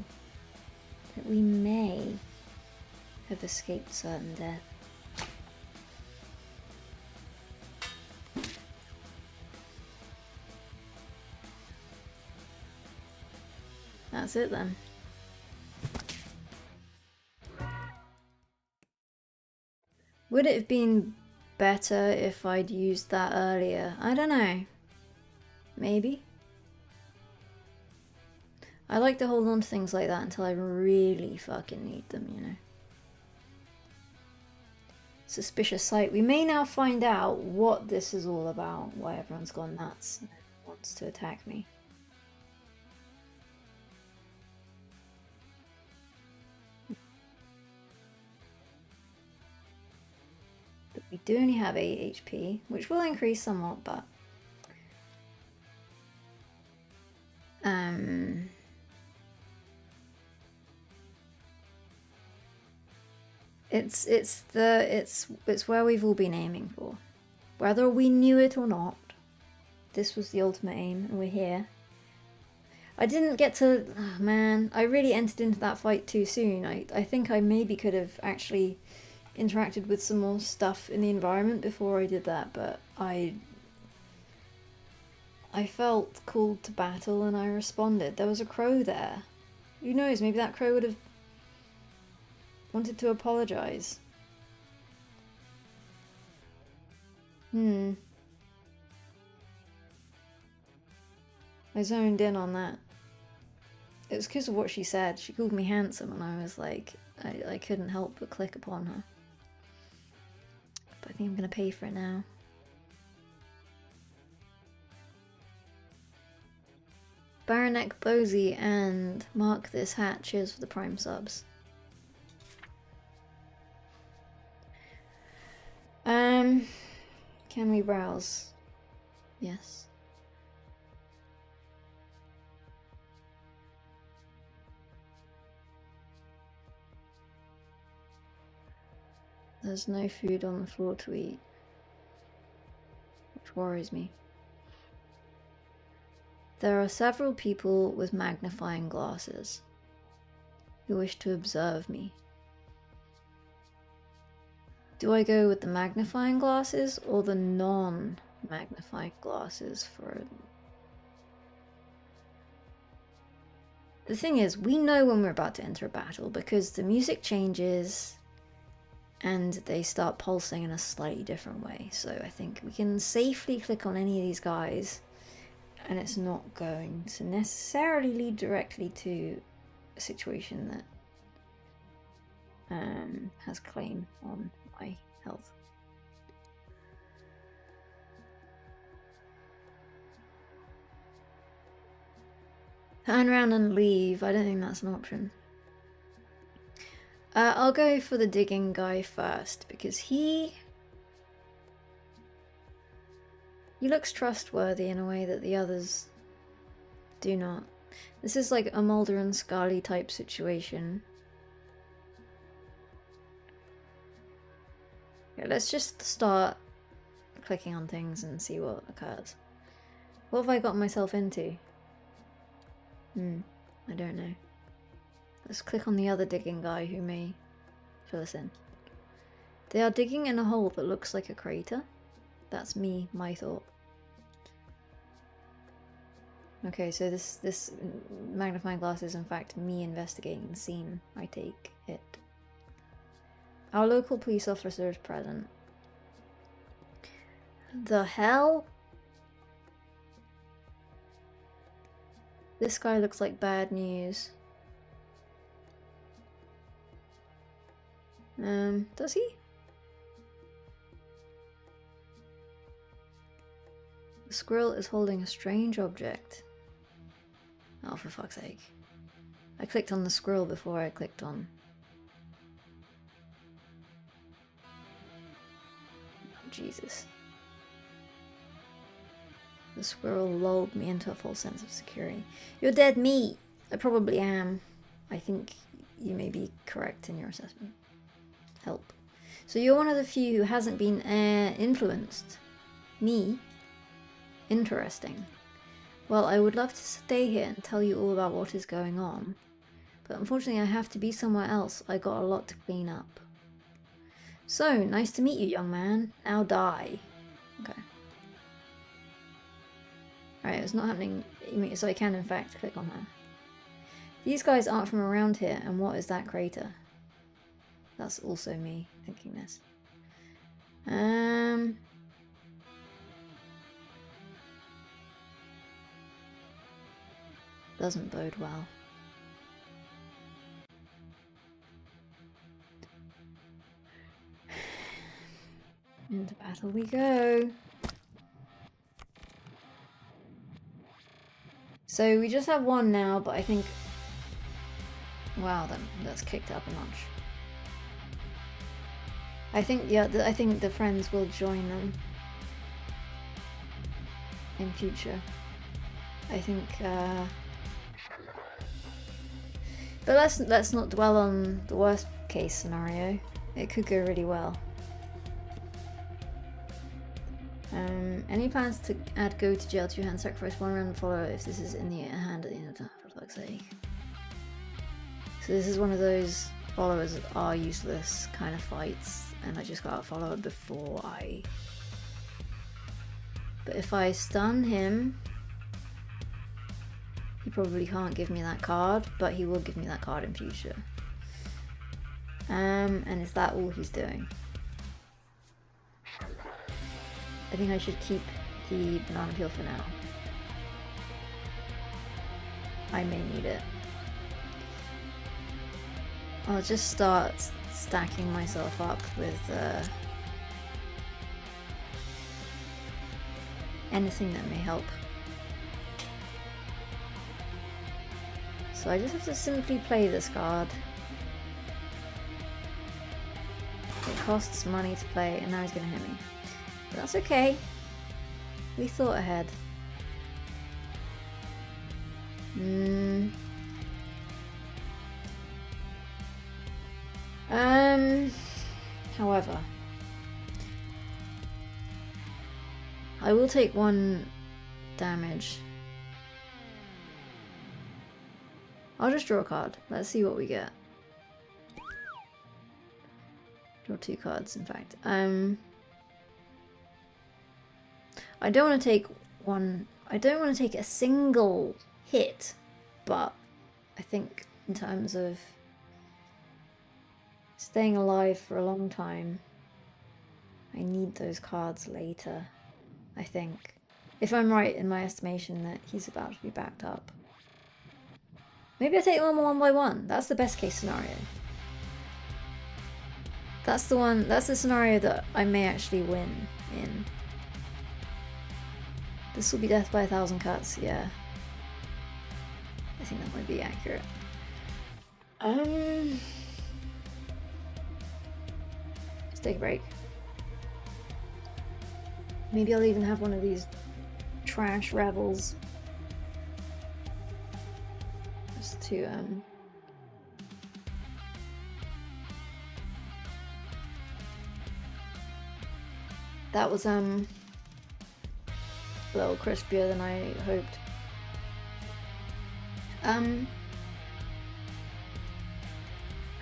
that we may have escaped certain death. That's it then. Would it have been better if I'd used that earlier? I don't know. Maybe. I like to hold on to things like that until I really fucking need them, you know. Suspicious sight. We may now find out what this is all about, why everyone's gone nuts and wants to attack me. But we do only have 8 HP, which will increase somewhat, but it's where we've all been aiming for. Whether we knew it or not, this was the ultimate aim, and we're here. I didn't get to... Oh man, I really entered into that fight too soon. I think I maybe could have actually interacted with some more stuff in the environment before I did that, but I felt called to battle and I responded. There was a crow there. Who knows, maybe that crow would have wanted to apologize. I zoned in on that. It was because of what she said. She called me handsome and I was like, I couldn't help but click upon her. But I think I'm going to pay for it now. Baronek Bosey and Mark This Hat, cheers for the Prime subs. Can we browse? Yes. There's no food on the floor to eat, which worries me. There are several people with magnifying glasses who wish to observe me. Do I go with the magnifying glasses or the non-magnifying glasses for... The thing is, we know when we're about to enter a battle because the music changes and they start pulsing in a slightly different way. So I think we can safely click on any of these guys and it's not going to necessarily lead directly to a situation that has claim on my health. Turn around and leave. I don't think that's an option. I'll go for the digging guy first because he looks trustworthy in a way that the others do not. This is like a Mulder and Scully type situation. Okay, let's just start clicking on things and see what occurs. What have I got myself into? I don't know. Let's click on the other digging guy who may fill us in. They are digging in a hole that looks like a crater. That's my thought. Okay, so this magnifying glass is in fact me investigating the scene, I take it. Our local police officer is present. The hell? This guy looks like bad news. Does he? The squirrel is holding a strange object. Oh, for fuck's sake. I clicked on the squirrel before I clicked on... Oh, Jesus. The squirrel lulled me into a false sense of security. You're dead meat! I probably am. I think you may be correct in your assessment. Help. So you're one of the few who hasn't been influenced. Me? Interesting. Well, I would love to stay here and tell you all about what is going on. But unfortunately I have to be somewhere else. I got a lot to clean up. So, nice to meet you, young man. Now die. Okay. Alright, it's not happening, so I can in fact click on her. These guys aren't from around here, and what is that crater? That's also me thinking this. Doesn't bode well. Into battle we go. So we just have one now, but I think... Wow, that's kicked up a notch. I think I think the friends will join them in future. I think, but let's not dwell on the worst case scenario. It could go really well. Any plans to add go to jail to your hand? Sacrifice one random follower if this is in the hand at the end of the for fuck's sake. So this is one of those followers are useless kind of fights, and I just got a follower before I... But if I stun him, he probably can't give me that card, but he will give me that card in future. And is that all he's doing? I think I should keep the banana peel for now. I may need it. I'll just start stacking myself up with anything that may help. So I just have to simply play this card. It costs money to play, and now he's gonna hit me. But that's okay. We thought ahead. However, I will take 1 damage. I'll just draw a card. Let's see what we get. Draw 2 cards, in fact. I don't want to take one. I don't want to take a single hit, but I think in terms of staying alive for a long time, I need those cards later, I think. If I'm right in my estimation that he's about to be backed up. Maybe I take them one by one. That's the best case scenario. That's the scenario that I may actually win in. This will be death by 1,000 cuts, yeah. I think that might be accurate. Let's take a break. Maybe I'll even have one of these trash revels. Just to that was a little crispier than I hoped.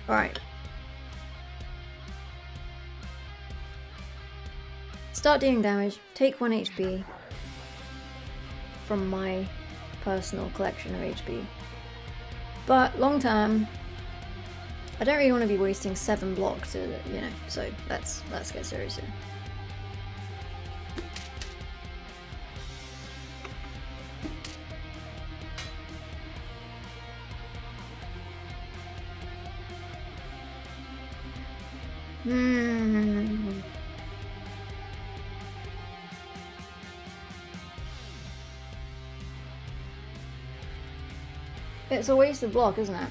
Alright. Start doing damage, take 1 HP from my personal collection of HP. But long term, I don't really want to be wasting 7 blocks, you know, so let's get serious here. It's a wasted block, isn't it?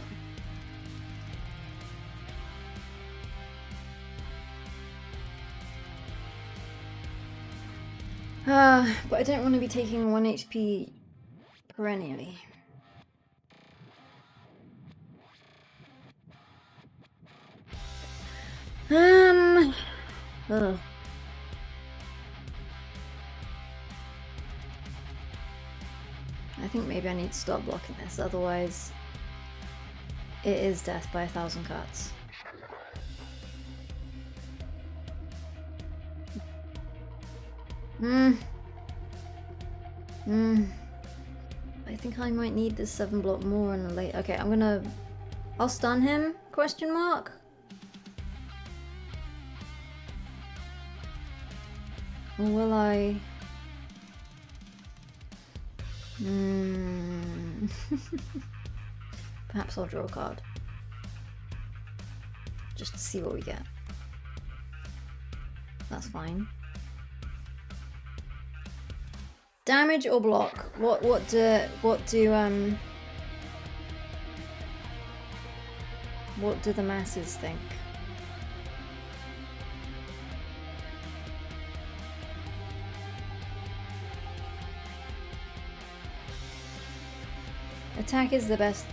But I don't want to be taking 1 HP perennially. Ugh. I think maybe I need to stop blocking this, otherwise it is death by 1,000 cuts. I think I might need this 7 block more in the late. Okay, I'll stun him? Question mark? Or will I? Perhaps I'll draw a card. Just to see what we get. That's fine. Damage or block? What do the masses think? Attack is the best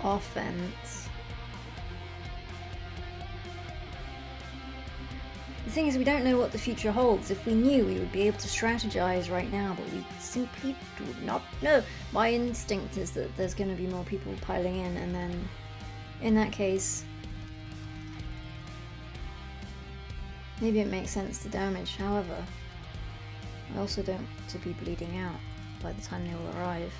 offense. The thing is, we don't know what the future holds. If we knew, we would be able to strategize right now, but we simply do not know. My instinct is that there's going to be more people piling in, and then in that case, maybe it makes sense to damage. However, I also don't want to be bleeding out by the time they will arrive.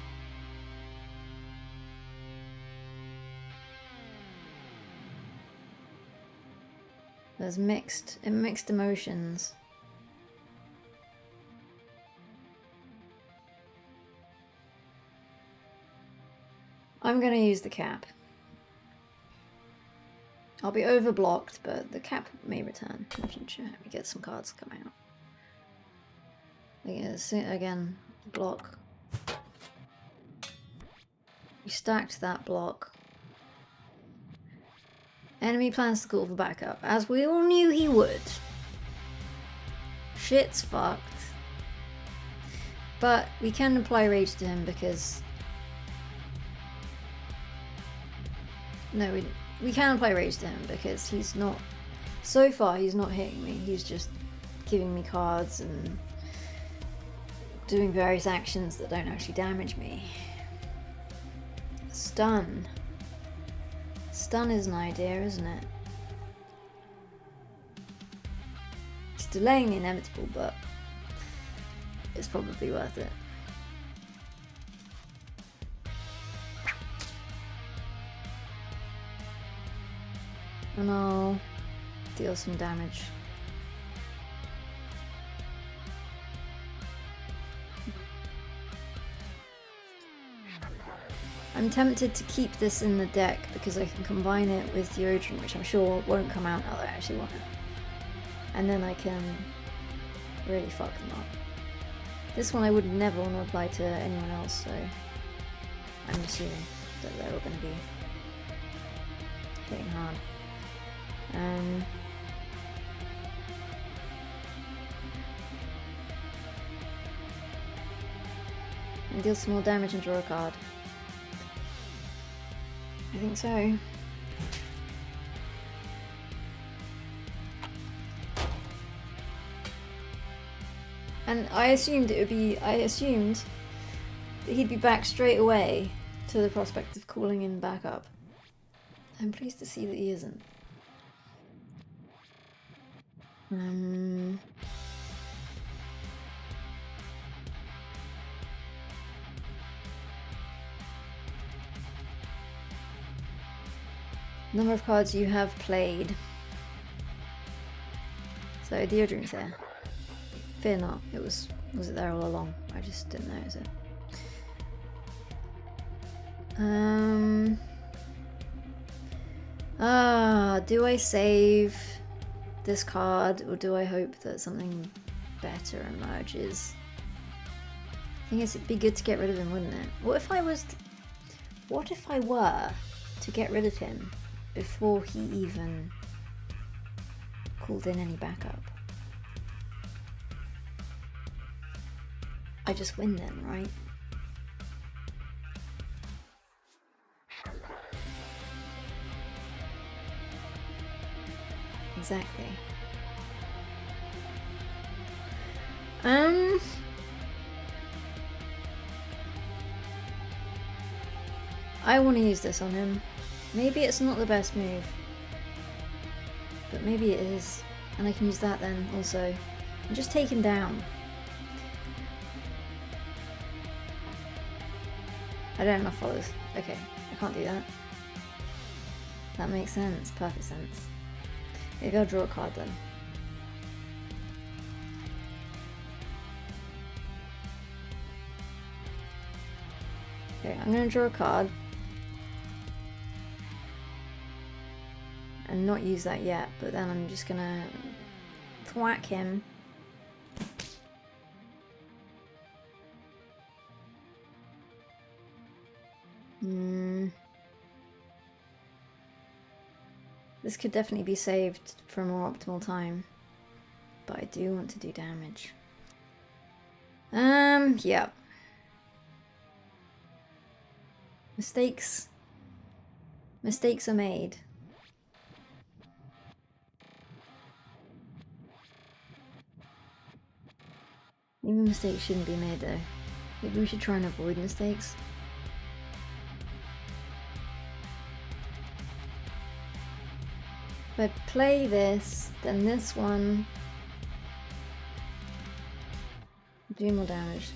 There's mixed emotions. I'm gonna use the cap. I'll be overblocked, but the cap may return in the future. We get some cards come out. Again, block. We stacked that block. Enemy plans to call for backup, as we all knew he would. Shit's fucked. But we can apply rage to him because... No, we can apply rage to him because he's not... So far, he's not hitting me. He's just giving me cards and doing various actions that don't actually damage me. Stun. Stun is an idea, isn't it? It's delaying the inevitable, but it's probably worth it. And I'll deal some damage. I'm tempted to keep this in the deck because I can combine it with Deodorant, which I'm sure won't come out now that I actually want it. And then I can really fuck them up. This one I would never want to apply to anyone else, so I'm assuming that they're all going to be hitting hard. And deal some more damage and draw a card. I think so. And I assumed that he'd be back straight away to the prospect of calling in backup. I'm pleased to see that he isn't. Number of cards you have played. So Deodorant's there. Fear not, was it there all along? I just didn't notice it. Do I save this card or do I hope that something better emerges? I think it'd be good to get rid of him, wouldn't it? What if I were to get rid of him before he even called in any backup? I just win then, right? Exactly. I want to use this on him. Maybe it's not the best move, but maybe it is, and I can use that then also, and just take him down. I don't have enough follows. Okay, I can't do that. That makes sense, perfect sense. Maybe I'll draw a card then. Okay, I'm going to draw a card. And not use that yet, but then I'm just going to thwack him. This could definitely be saved for a more optimal time, but I do want to do damage. Yeah. Mistakes are made. Even mistakes shouldn't be made though. Maybe we should try and avoid mistakes. If I play this, then this one do more damage.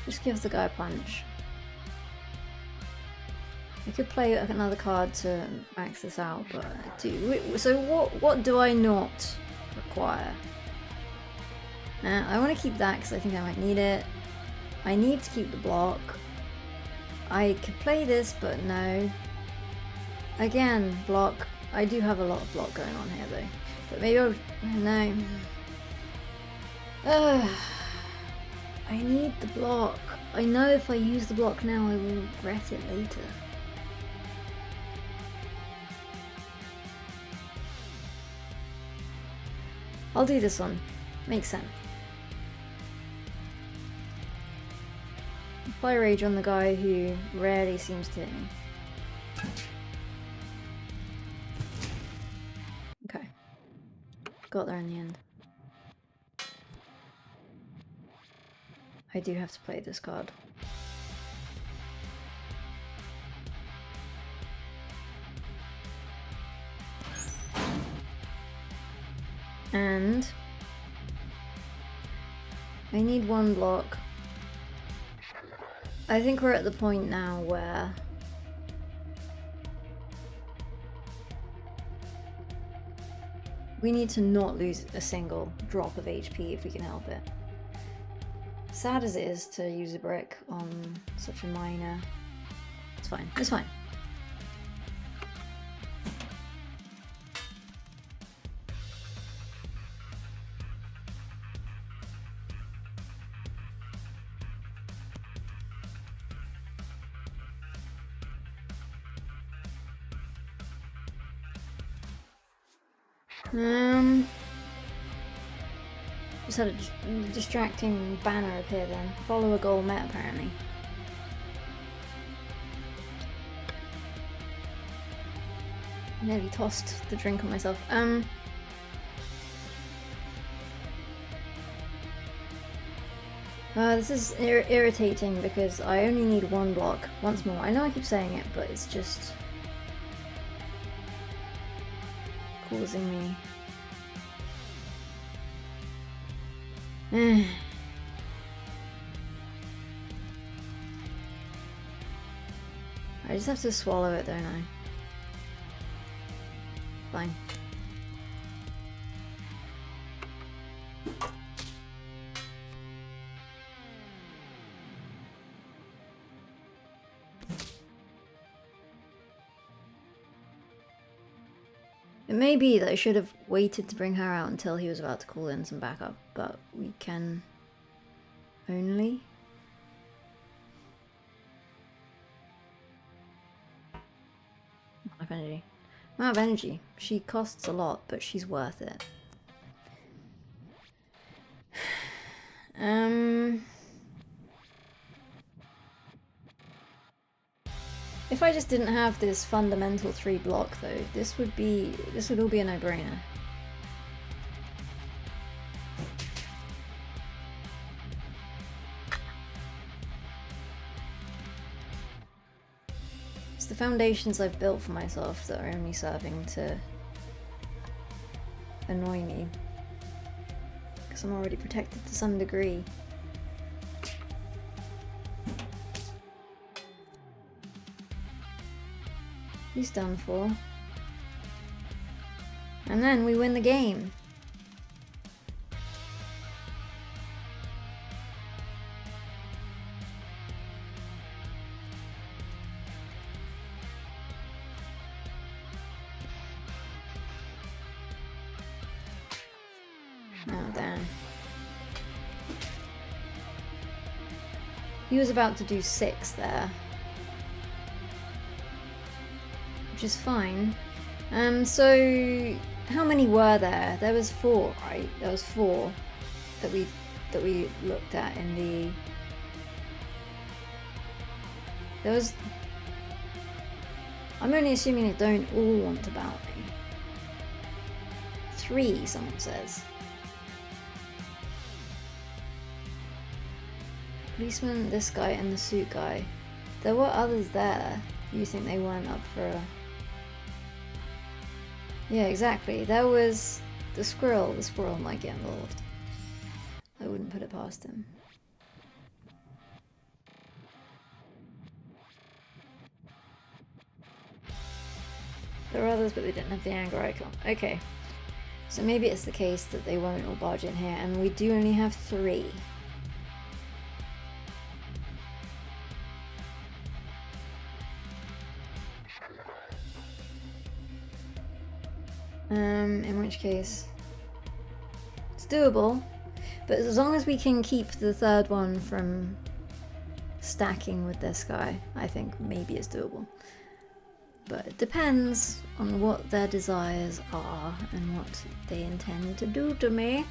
Just give the guy a punch. I could play another card to max this out, but so what do I not require? I want to keep that because I think I might need it. I need to keep the block. I could play this, but no. Again, block. I do have a lot of block going on here though. But maybe I'll... no. I need the block. I know if I use the block now I will regret it later. I'll do this one. Makes sense. Apply rage on the guy who rarely seems to hit me. Okay. Got there in the end. I do have to play this card. And I need one block. I think we're at the point now where we need to not lose a single drop of HP if we can help it. Sad as it is to use a brick on such a minor, it's fine, it's fine. Just had a distracting banner appear then. Follow a goal met apparently. Nearly tossed the drink on myself. This is irritating because I only need one block. Once more. I know I keep saying it, but it's just causing me. I just have to swallow it, don't I? Fine. It may be that I should have waited to bring her out until he was about to call in some backup, but we can only. Amount of energy. Amount of energy. She costs a lot, but she's worth it. If I just didn't have this fundamental 3 block though, this would all be a no-brainer. It's the foundations I've built for myself that are only serving to annoy me. Because I'm already protected to some degree. He's done for. And then we win the game. Oh, damn. He was about to do 6 there. Which is fine. So how many were there? There was 4, right? There was 4 that we looked at in the. There was. I'm only assuming they don't all want to bout me. 3, someone says. Policeman, this guy, and the suit guy. There were others there. You think they weren't up for a. Yeah, exactly. There was the squirrel. The squirrel might get involved. I wouldn't put it past him. There were others, but they didn't have the anger icon. Okay. So maybe it's the case that they won't all barge in here, and we do only have 3. In which case, it's doable, but as long as we can keep the 3rd one from stacking with this guy, I think maybe it's doable. But it depends on what their desires are and what they intend to do to me.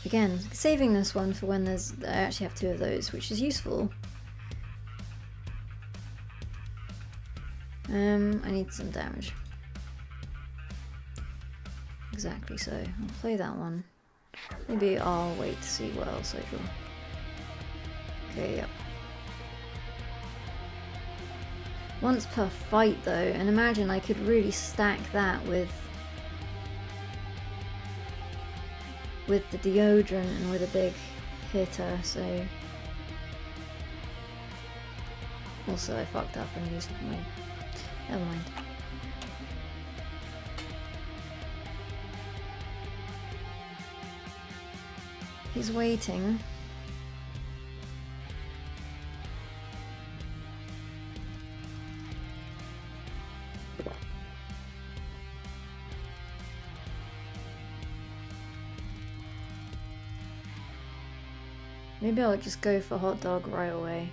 Again, saving this one for when I actually have 2 of those, which is useful. I need some damage. Exactly so. I'll play that one. Maybe I'll wait to see what else I draw. Okay, yep. Once per fight though, and imagine I could really stack that with the deodorant and with a big hitter, so... Also I fucked up and used my... Never mind. He's waiting. Maybe I'll just go for hot dog right away.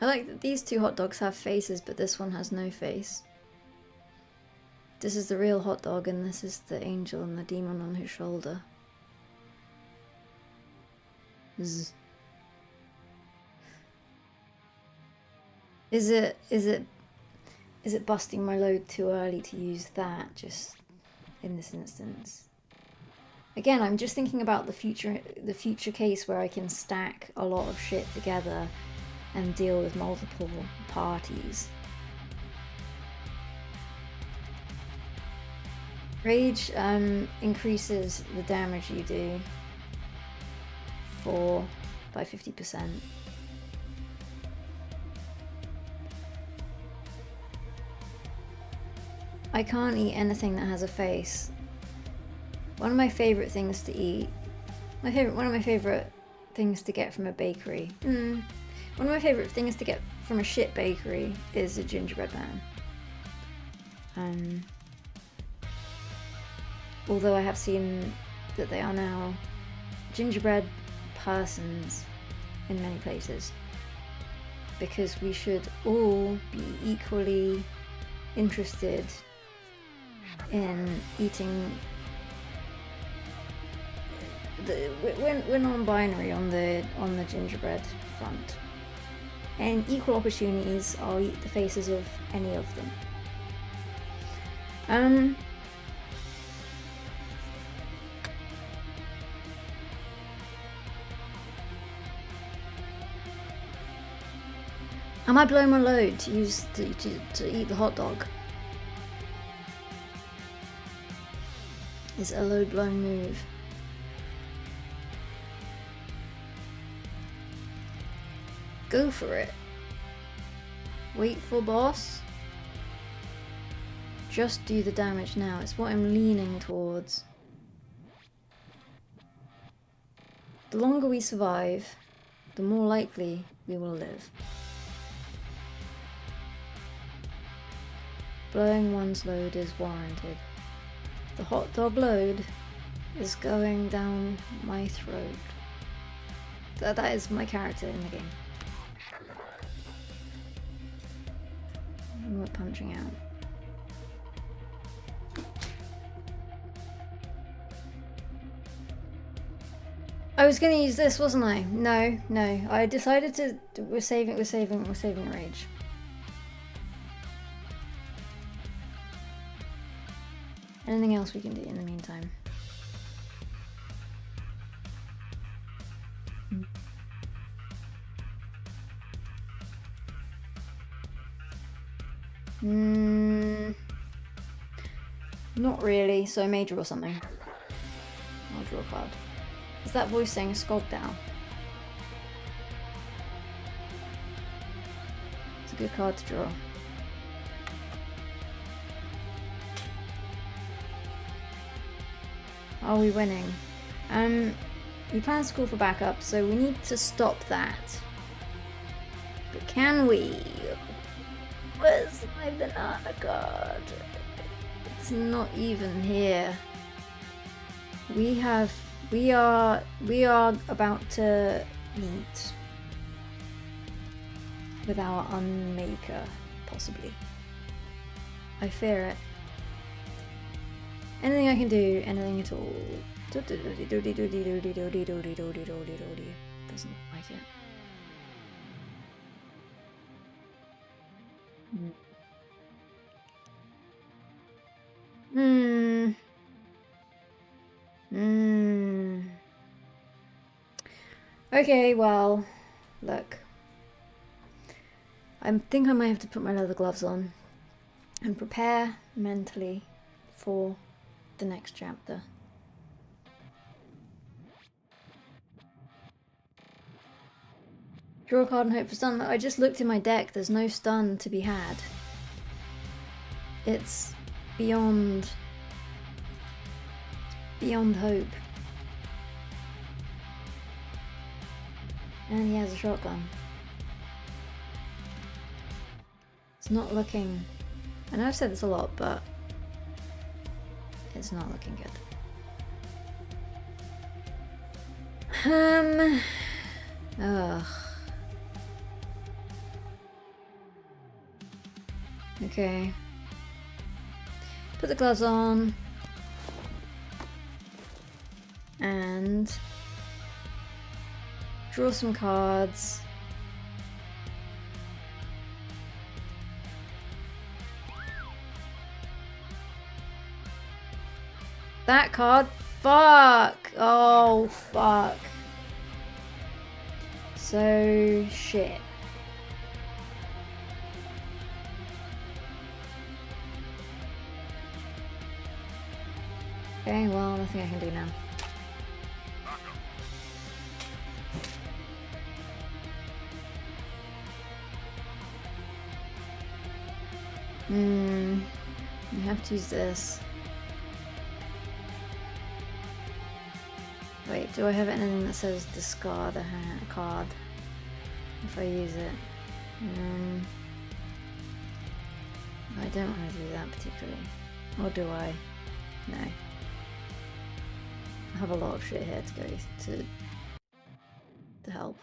I like that these 2 hot dogs have faces, but this one has no face. This is the real hot dog, and this is the angel and the demon on his shoulder. Zzz. Is it busting my load too early to use that just in this instance? Again, I'm just thinking about the future case where I can stack a lot of shit together and deal with multiple parties. Rage increases the damage you do by 50%. I can't eat anything that has a face. One of my favourite things to eat, one of my favourite things to get from a bakery. One of my favourite things to get from a shit bakery is a gingerbread man. Although I have seen that they are now gingerbread persons in many places. Because we should all be equally interested in eating. We're non-binary on the gingerbread front. And equal opportunities, I'll eat the faces of any of them. Am I blowing my load to eat the hot dog? Is it a load blowing move? Go for it. Wait for boss. Just do the damage now. It's what I'm leaning towards. The longer we survive, the more likely we will live. Blowing one's load is warranted. The hot dog load is going down my throat. That is my character in the game. And we're punching out. I was gonna use this, wasn't I? No. I decided to. We're saving the rage. Anything else we can do in the meantime? Not really, so I may draw something. I'll draw a card. Is that voice saying Skogdown? It's a good card to draw. Are we winning? We plan to call for backup, so we need to stop that. But can we? Where's my banana card? It's not even here. We are about to meet with our unmaker, possibly. I fear it. Anything I can do, anything at all. Doesn't look like it. Okay, well, look. I think I might have to put my leather gloves on and prepare mentally for the next chapter. Draw a card and hope for stun. I just looked in my deck, there's no stun to be had. It's beyond hope. And he has a shotgun. It's not looking... I know I've said this a lot, but it's not looking good. Ugh. Okay. Put the gloves on. And draw some cards. That card? Fuck! Oh, fuck. So, shit. Okay, well, nothing I can do now. I have to use this. Wait, do I have anything that says discard a card if I use it? I don't want to do that particularly. Or do I? No. I have a lot of shit here to go to help.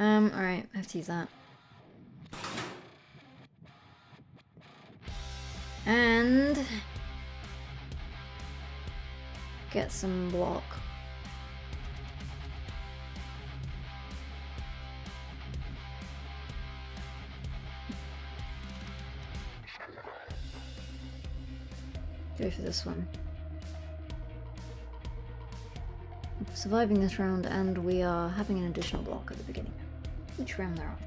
Alright, I have to use that. And get some block. Go for this one. Surviving this round, and we are having an additional block at the beginning. Each round thereafter.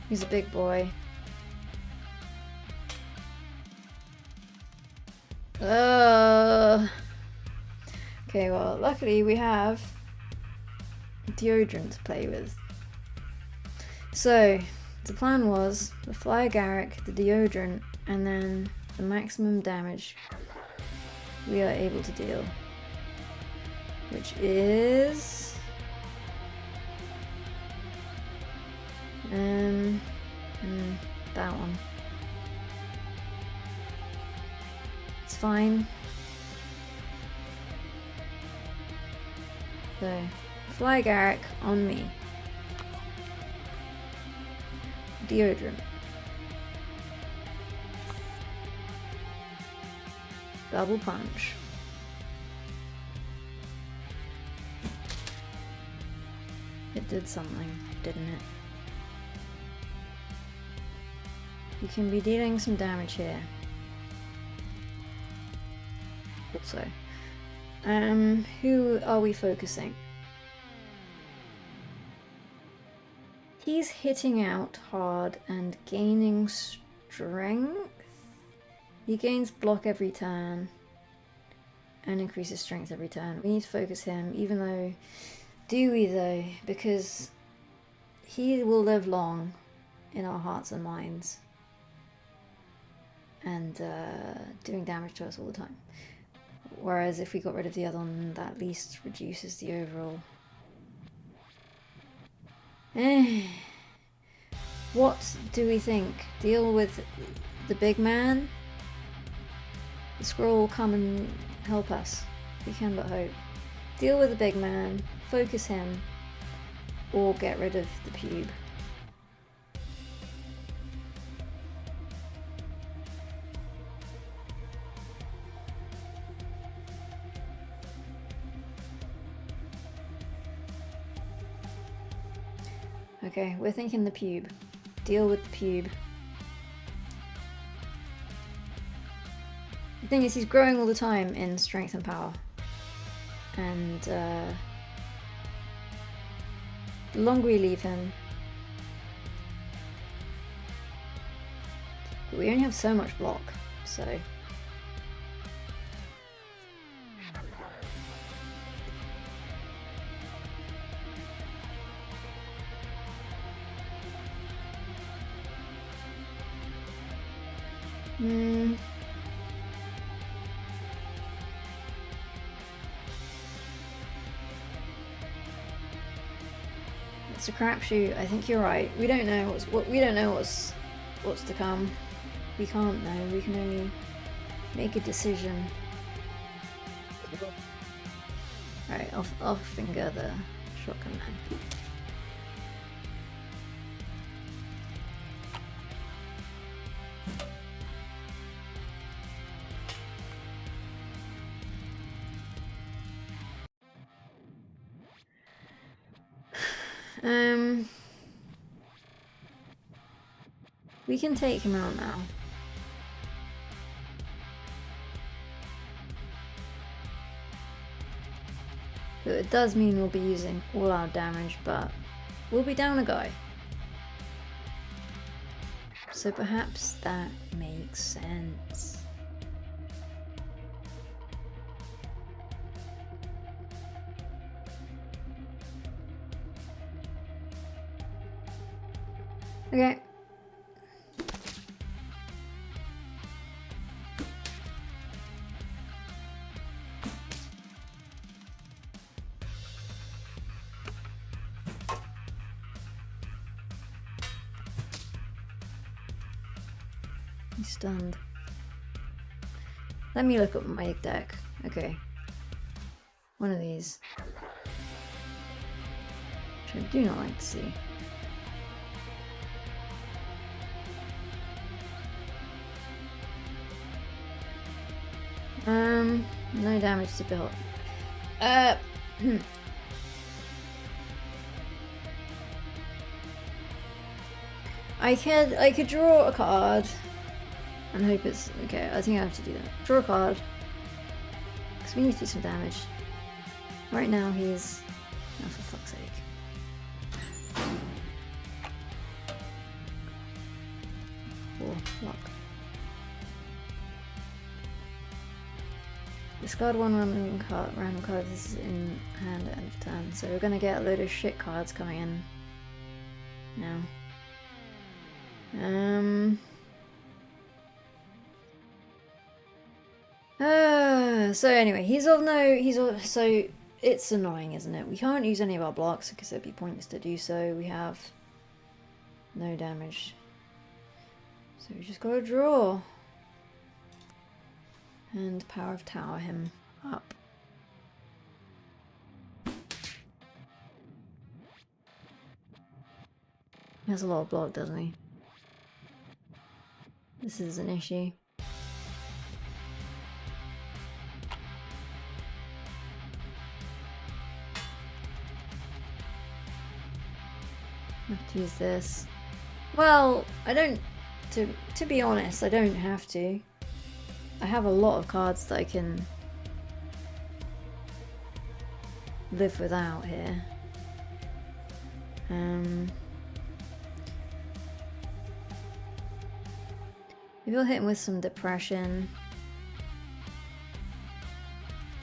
He's a big boy. Okay, well, luckily we have deodorant to play with. So, the plan was the Flyer Garrick, the deodorant, and then the maximum damage we are able to deal. Which is... that one. It's fine. So, Fly Garrick on me. Deodorant. Double punch. It did something, didn't it? You can be dealing some damage here. Also. Who are we focusing? He's hitting out hard and gaining strength. He gains block every turn and increases strength every turn. We need to focus him, even though... Do we though? Because he will live long in our hearts and minds. And doing damage to us all the time. Whereas if we got rid of the other one, that at least reduces the overall. What do we think? Deal with the big man? The scroll will come and help us. We can but hope. Deal with the big man, focus him, or get rid of the pube. Okay, we're thinking the pube. Deal with the pube. The thing is, he's growing all the time in strength and power. And the longer we leave him... But we only have so much block, so... It's a crapshoot. I think you're right. We don't know what's to come. We can't know. We can only make a decision. Alright, I'll finger the shotgun then. We can take him out now. But it does mean we'll be using all our damage, but we'll be down a guy. So perhaps that makes sense. Okay. He's stunned. Let me look at my deck. Okay. One of these. Which I do not like to see. No damage to build. I could draw a card and hope it's okay. I think I have to do that. Draw a card because we need to do some damage. Right now he's oh, for fuck's sake. Oh, luck. Discard one random card. This is in hand at end of turn. So we're gonna get a load of shit cards coming in now. So anyway, so it's annoying, isn't it? We can't use any of our blocks because it'd be pointless to do so. We have no damage. So we just gotta draw. And Power of Tower him up. He has a lot of block, doesn't he? This is an issue. I have to use this. Well, I don't... To be honest, I don't have to. I have a lot of cards that I can live without here. Maybe I'll hit him with some depression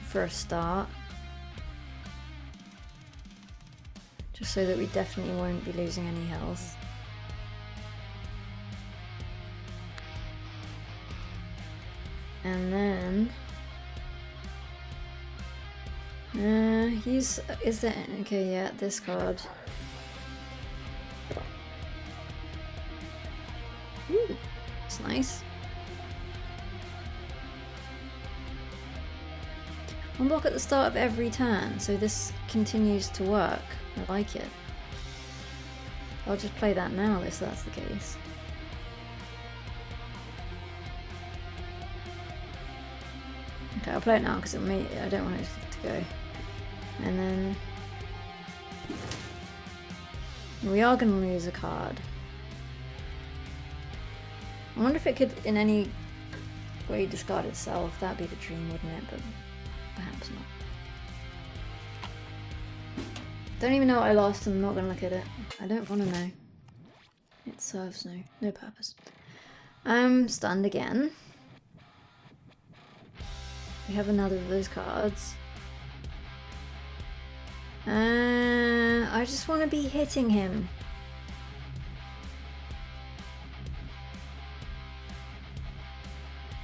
for a start. Just so that we definitely won't be losing any health. And then is there okay, yeah, this card. Ooh, it's nice. One block at the start of every turn, so this continues to work. I like it. I'll just play that now if that's the case. Okay, I'll play it now because I don't want it to go. And then we are going to lose a card. I wonder if it could in any way discard itself. That'd be the dream, wouldn't it? But perhaps not. Don't even know what I lost, and I'm not going to look at it. I don't want to know. It serves no purpose. I'm stunned again. We have another of those cards. I just want to be hitting him.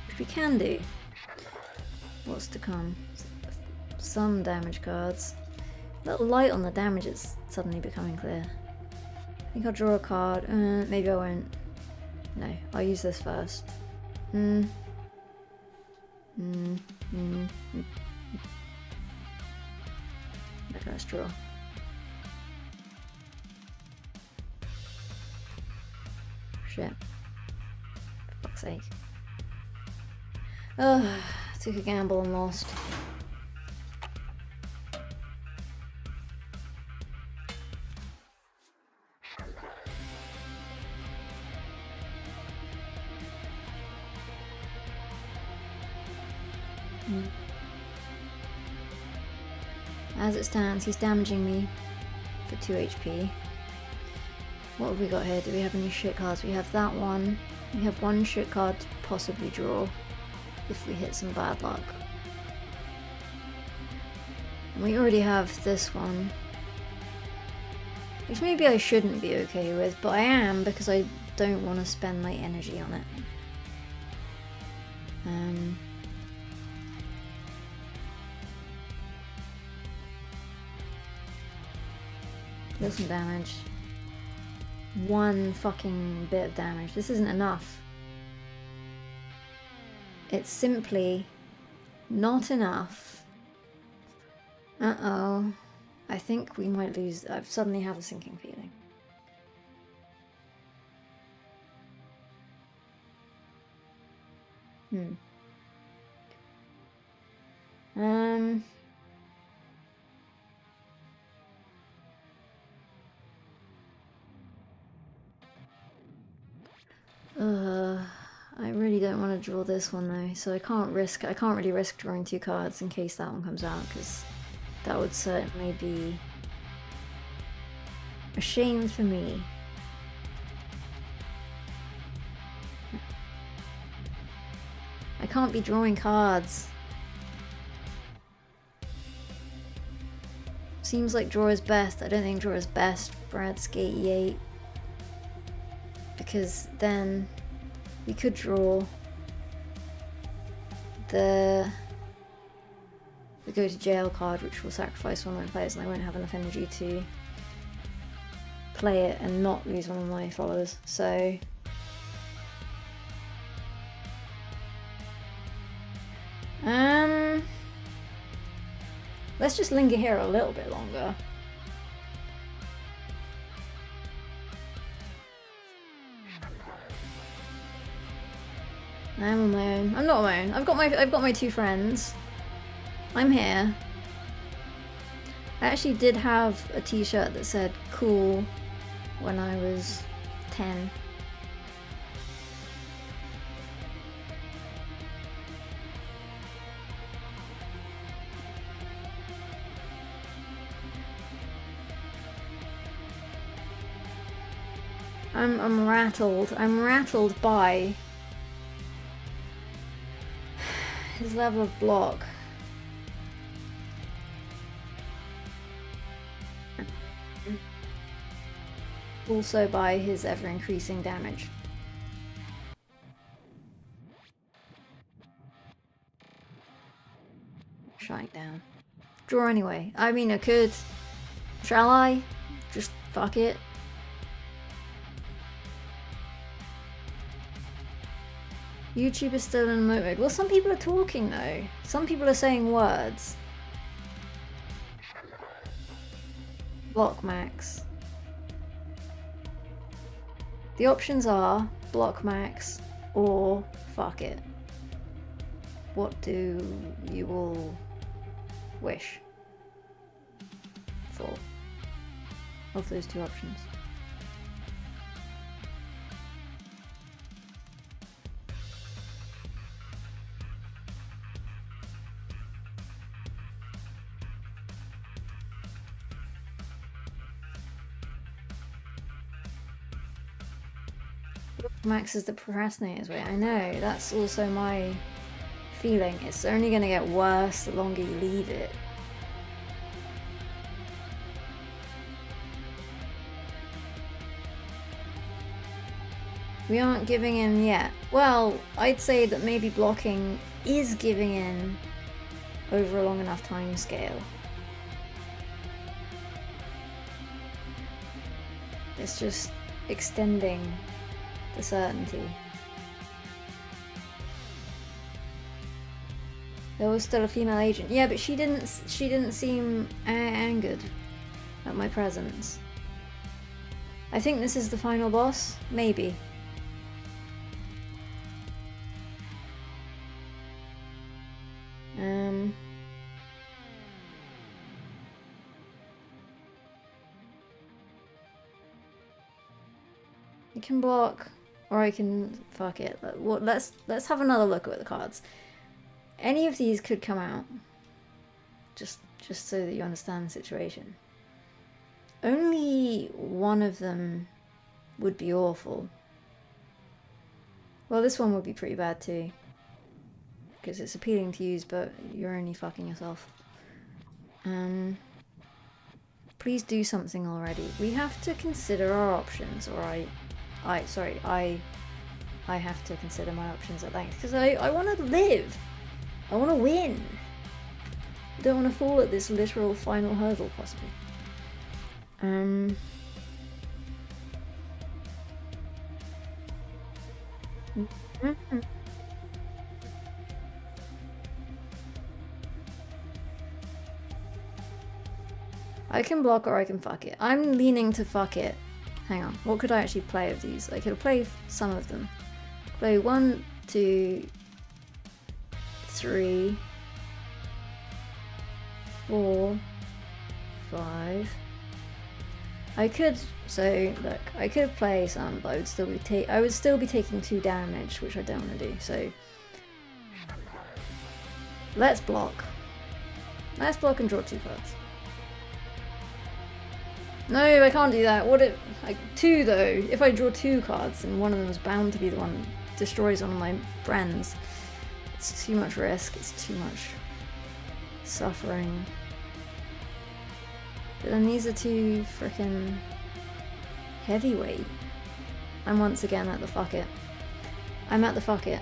Which we can do. What's to come? Some damage cards. A little light on the damage is suddenly becoming clear. I think I'll draw a card. Maybe I won't. No, I'll use this first. Let's draw. Shit. For fuck's sake. Ugh, took a gamble and lost. As it stands, he's damaging me for 2 HP. What have we got here? Do we have any shit cards? We have that one. We have one shit card to possibly draw if we hit some bad luck. And we already have this one, which maybe I shouldn't be okay with, but I am because I don't want to spend my energy on it. Deal some damage. One fucking bit of damage. This isn't enough. It's simply not enough. Uh-oh. I think we might lose. I suddenly have a sinking feeling. I really don't want to draw this one though, so I can't really risk drawing 2 cards in case that one comes out, because that would certainly be a shame for me. I can't be drawing cards. Seems like draw is best. I don't think draw is best, Bradski 88. Because then we could draw the go to jail card, which will sacrifice one of my players, and I won't have enough energy to play it and not lose one of my followers. So let's just linger here a little bit longer. I'm on my own. I'm not on my own. I've got my 2 friends. I'm here. I actually did have a t-shirt that said cool when I was 10. I'm rattled. I'm rattled by his level of block. Also by his ever-increasing damage. Shutting down. Draw anyway. I mean, I could. Shall I? Just fuck it. YouTube is still in emote mode. Well, some people are talking though. Some people are saying words. Block max. The options are block max or fuck it. What do you all wish for of those two options? Max is the procrastinator's way. I know, that's also my feeling. It's only going to get worse the longer you leave it. We aren't giving in yet. Well, I'd say that maybe blocking is giving in over a long enough time scale. It's just extending the certainty. There was still a female agent. Yeah, but she didn't seem angered at my presence. I think this is the final boss. Maybe. I can block, or I can fuck it. Let's have another look at the cards. Any of these could come out, just so that you understand the situation. Only one of them would be awful. Well, this one would be pretty bad too, because it's appealing to use, but you're only fucking yourself. Please do something already. We have to consider our options, or I have to consider my options at length, because I want to live. I want to win. I don't want to fall at this literal final hurdle, possibly. I can block or I can fuck it. I'm leaning to fuck it. Hang on, what could I actually play of these? I could play some of them. Play 1, 2, 3, 4, 5. I could, so look, I could play some, but I would still be taking 2 damage, which I don't want to do. So let's block. Let's block and draw 2 cards. No, I can't do that. What if... 2 though. If I draw 2 cards and one of them is bound to be the one that destroys one of my friends, it's too much risk. It's too much suffering. But then these are 2 frickin' heavyweight. I'm once again at the fuck it. I'm at the fuck it.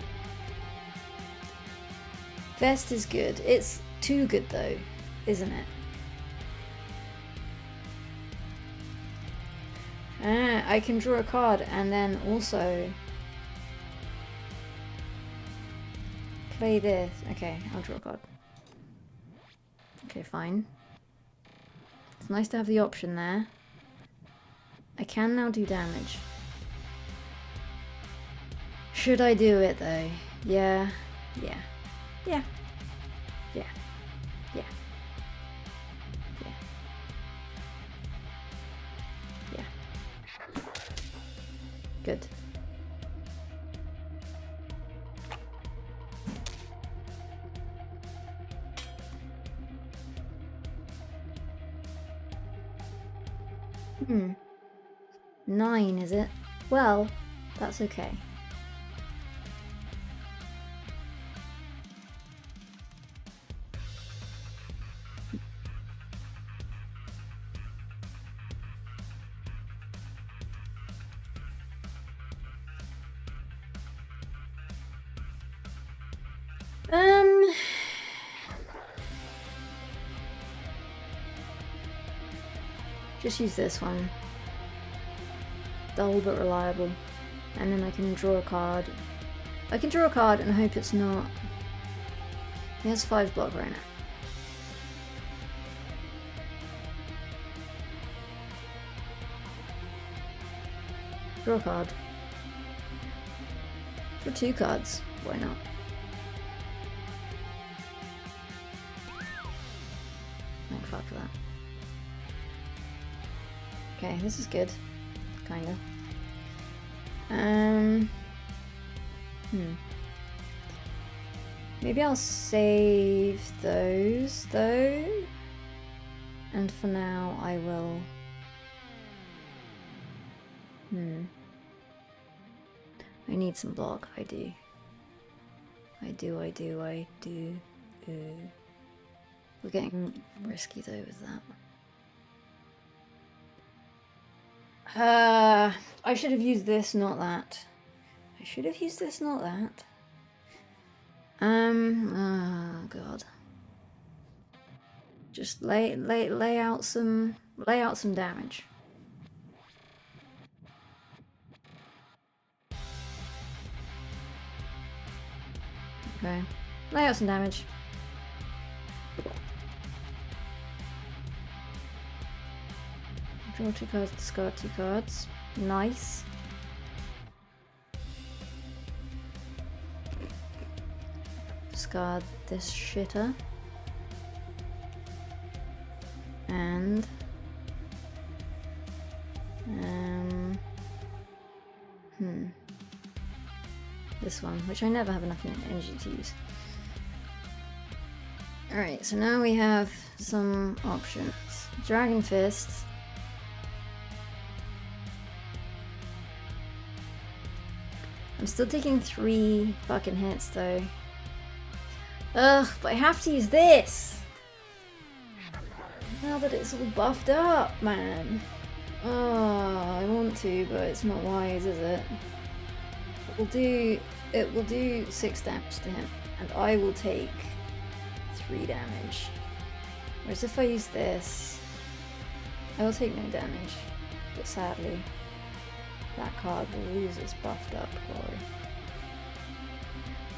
Vest is good. It's too good though, isn't it? I can draw a card and then also play this. Okay, I'll draw a card. Okay, fine. It's nice to have the option there. I can now do damage. Should I do it though? Yeah. Yeah. Yeah. Yeah. Yeah. Good. Hmm. 9, is it? Well, that's okay. Just use this one. Dull but reliable. And then I can draw a card. I can draw a card and hope it's not... He has 5 block right now. Draw a card. For 2 cards. Why not? Thank fuck for that. Okay, this is good. Kinda. Maybe I'll save those, though. And for now, I will... I need some block, I do. I do. We're getting risky, though, with that. I should have used this, not that. I should have used this, not that. Oh god. Just lay out some damage. Okay. Lay out some damage. Draw 2 cards, discard 2 cards. Nice. Discard this shitter. And this one, which I never have enough energy to use. Alright, so now we have some options. Dragon Fist. I'm still taking 3 fucking hits though. Ugh, but I have to use this! Now that it's all buffed up, man. Oh, I want to, but it's not wise, is it? It will do 6 damage to him, and I will take 3 damage. Whereas if I use this, I will take no damage. But sadly, that card will lose its buffed up glory.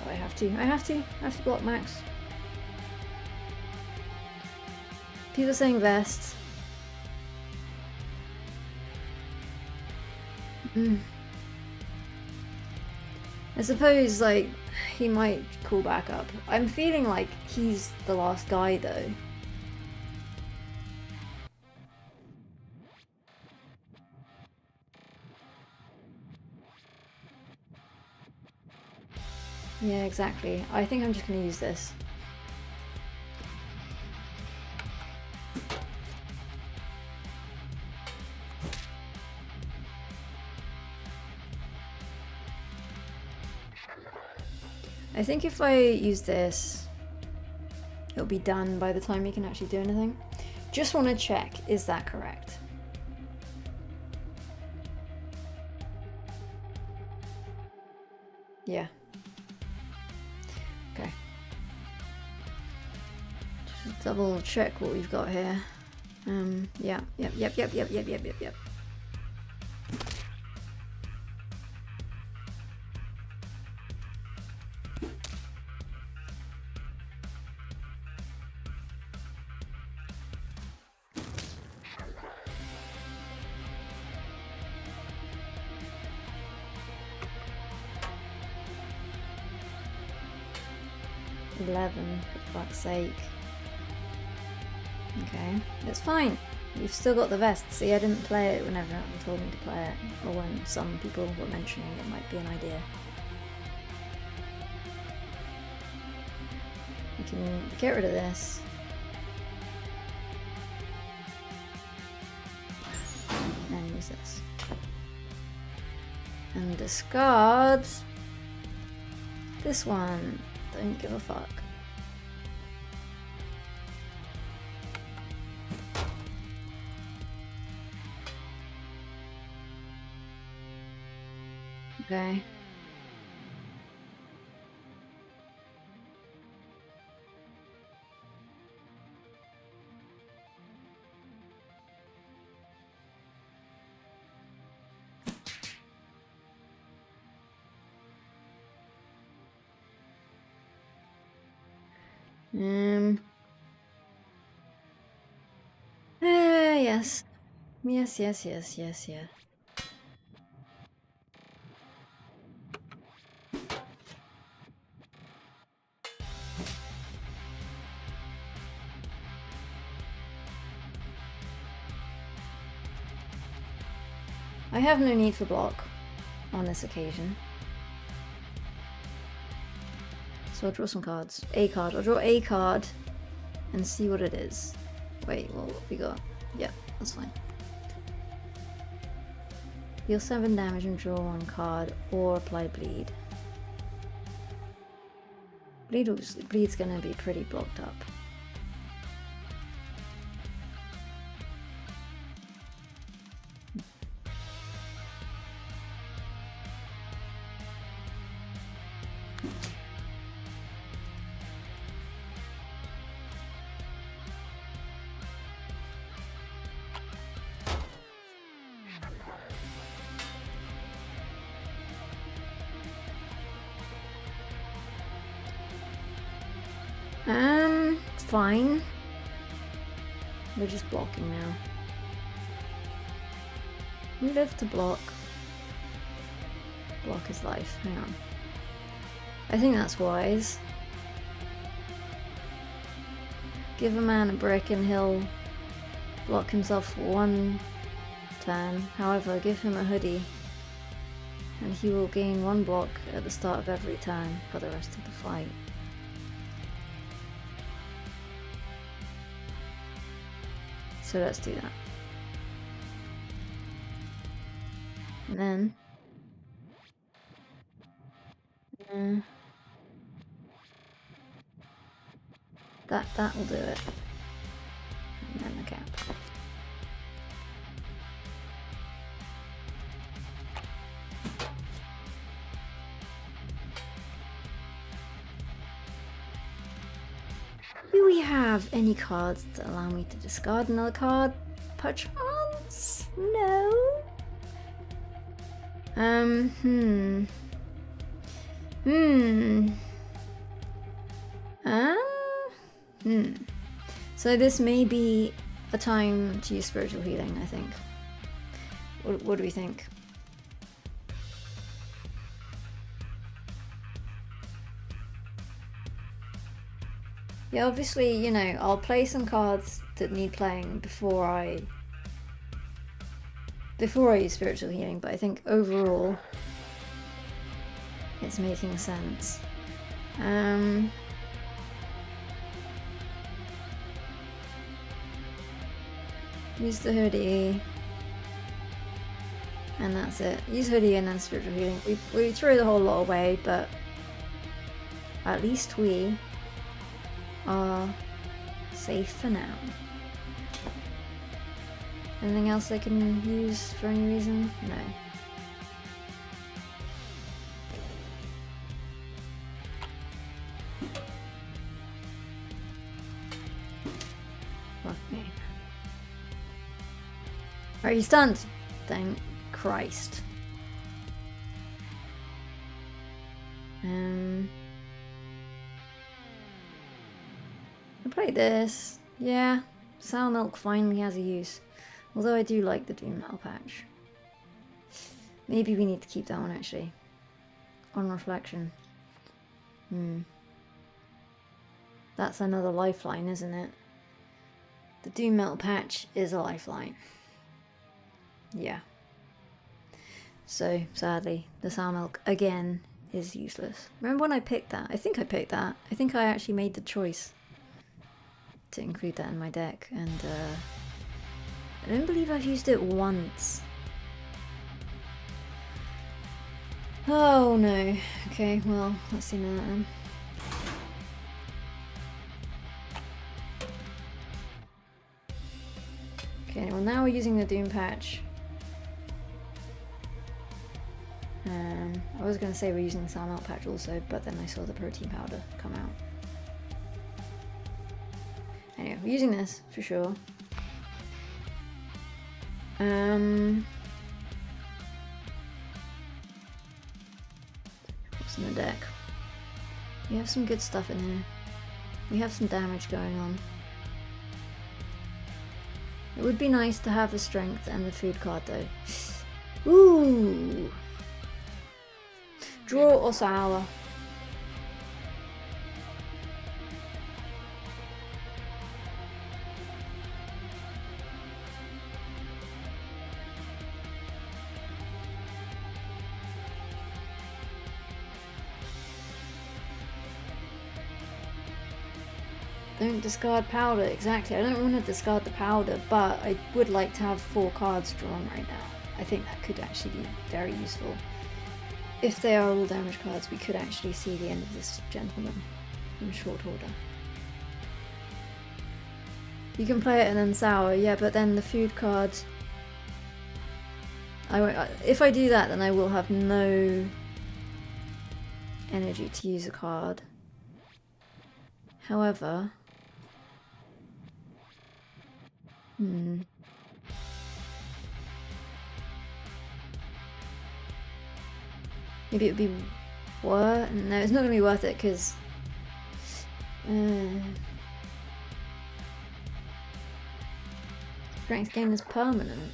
Oh, I have to block max. People are saying vest. I suppose, like, he might call back up. I'm feeling like he's the last guy, though. Yeah, exactly. I think I'm just gonna use this. I think if I use this, it'll be done by the time he can actually do anything. Just want to check, is that correct? Yeah. Okay. Just double check what we've got here. Yeah, yep. 11, for fuck's sake. Okay, it's fine. You've still got the vest. See, I didn't play it when everyone told me to play it, or when some people were mentioning it might be an idea. You can get rid of this. And use this. And discard this one. Don't give a fuck. Okay. Yes. Yes. I have no need for block on this occasion. So I'll draw some cards. A card. I'll draw a card and see what it is. Wait, what have we got? Yeah, that's fine. Deal 7 damage and draw 1 card, or apply bleed. Bleed's gonna be pretty blocked up. Fine. We're just blocking now. We live to block. Block is life. Hang on. I think that's wise. Give a man a brick and he'll block himself for 1 turn. However, give him a hoodie and he will gain 1 block at the start of every turn for the rest of the fight. So let's do that. And then that will do it. And then the cap. Do we have any cards that allow me to discard another card? Perchance? No. So this may be a time to use spiritual healing, I think. What do we think? Yeah, obviously, you know, I'll play some cards that need playing before I use spiritual healing, but I think overall it's making sense. Use the hoodie, and that's it. Use hoodie and then spiritual healing. We threw the whole lot away, but at least we are safe for now. Anything else I can use for any reason? No. Fuck me. Are you stunned? Thank Christ. I played this. Yeah, sour milk finally has a use. Although I do like the Doom Metal patch. Maybe we need to keep that one actually. On reflection. That's another lifeline, isn't it? The Doom Metal patch is a lifeline. Yeah. So, sadly, the sour milk, again, is useless. Remember when I picked that? I think I picked that. I think I actually made the choice to include that in my deck, and I don't believe I've used it once. Oh no. Okay, well, let's see that then. Okay, well now we're using the Doom patch. I was going to say we're using the sour milk patch also, but then I saw the protein powder come out. Anyway, we're using this for sure. What's in the deck? We have some good stuff in here. We have some damage going on. It would be nice to have the strength and the food card though. Ooh! Draw or sour? Don't discard powder. Exactly. I don't want to discard the powder, but I would like to have 4 cards drawn right now. I think that could actually be very useful. If they are all damage cards, we could actually see the end of this gentleman in short order. You can play it and then sour, yeah, but then the food card... if I do that, then I will have no energy to use a card. However... Maybe it would be worth... No, it's not going to be worth it, because... strength gain is permanent.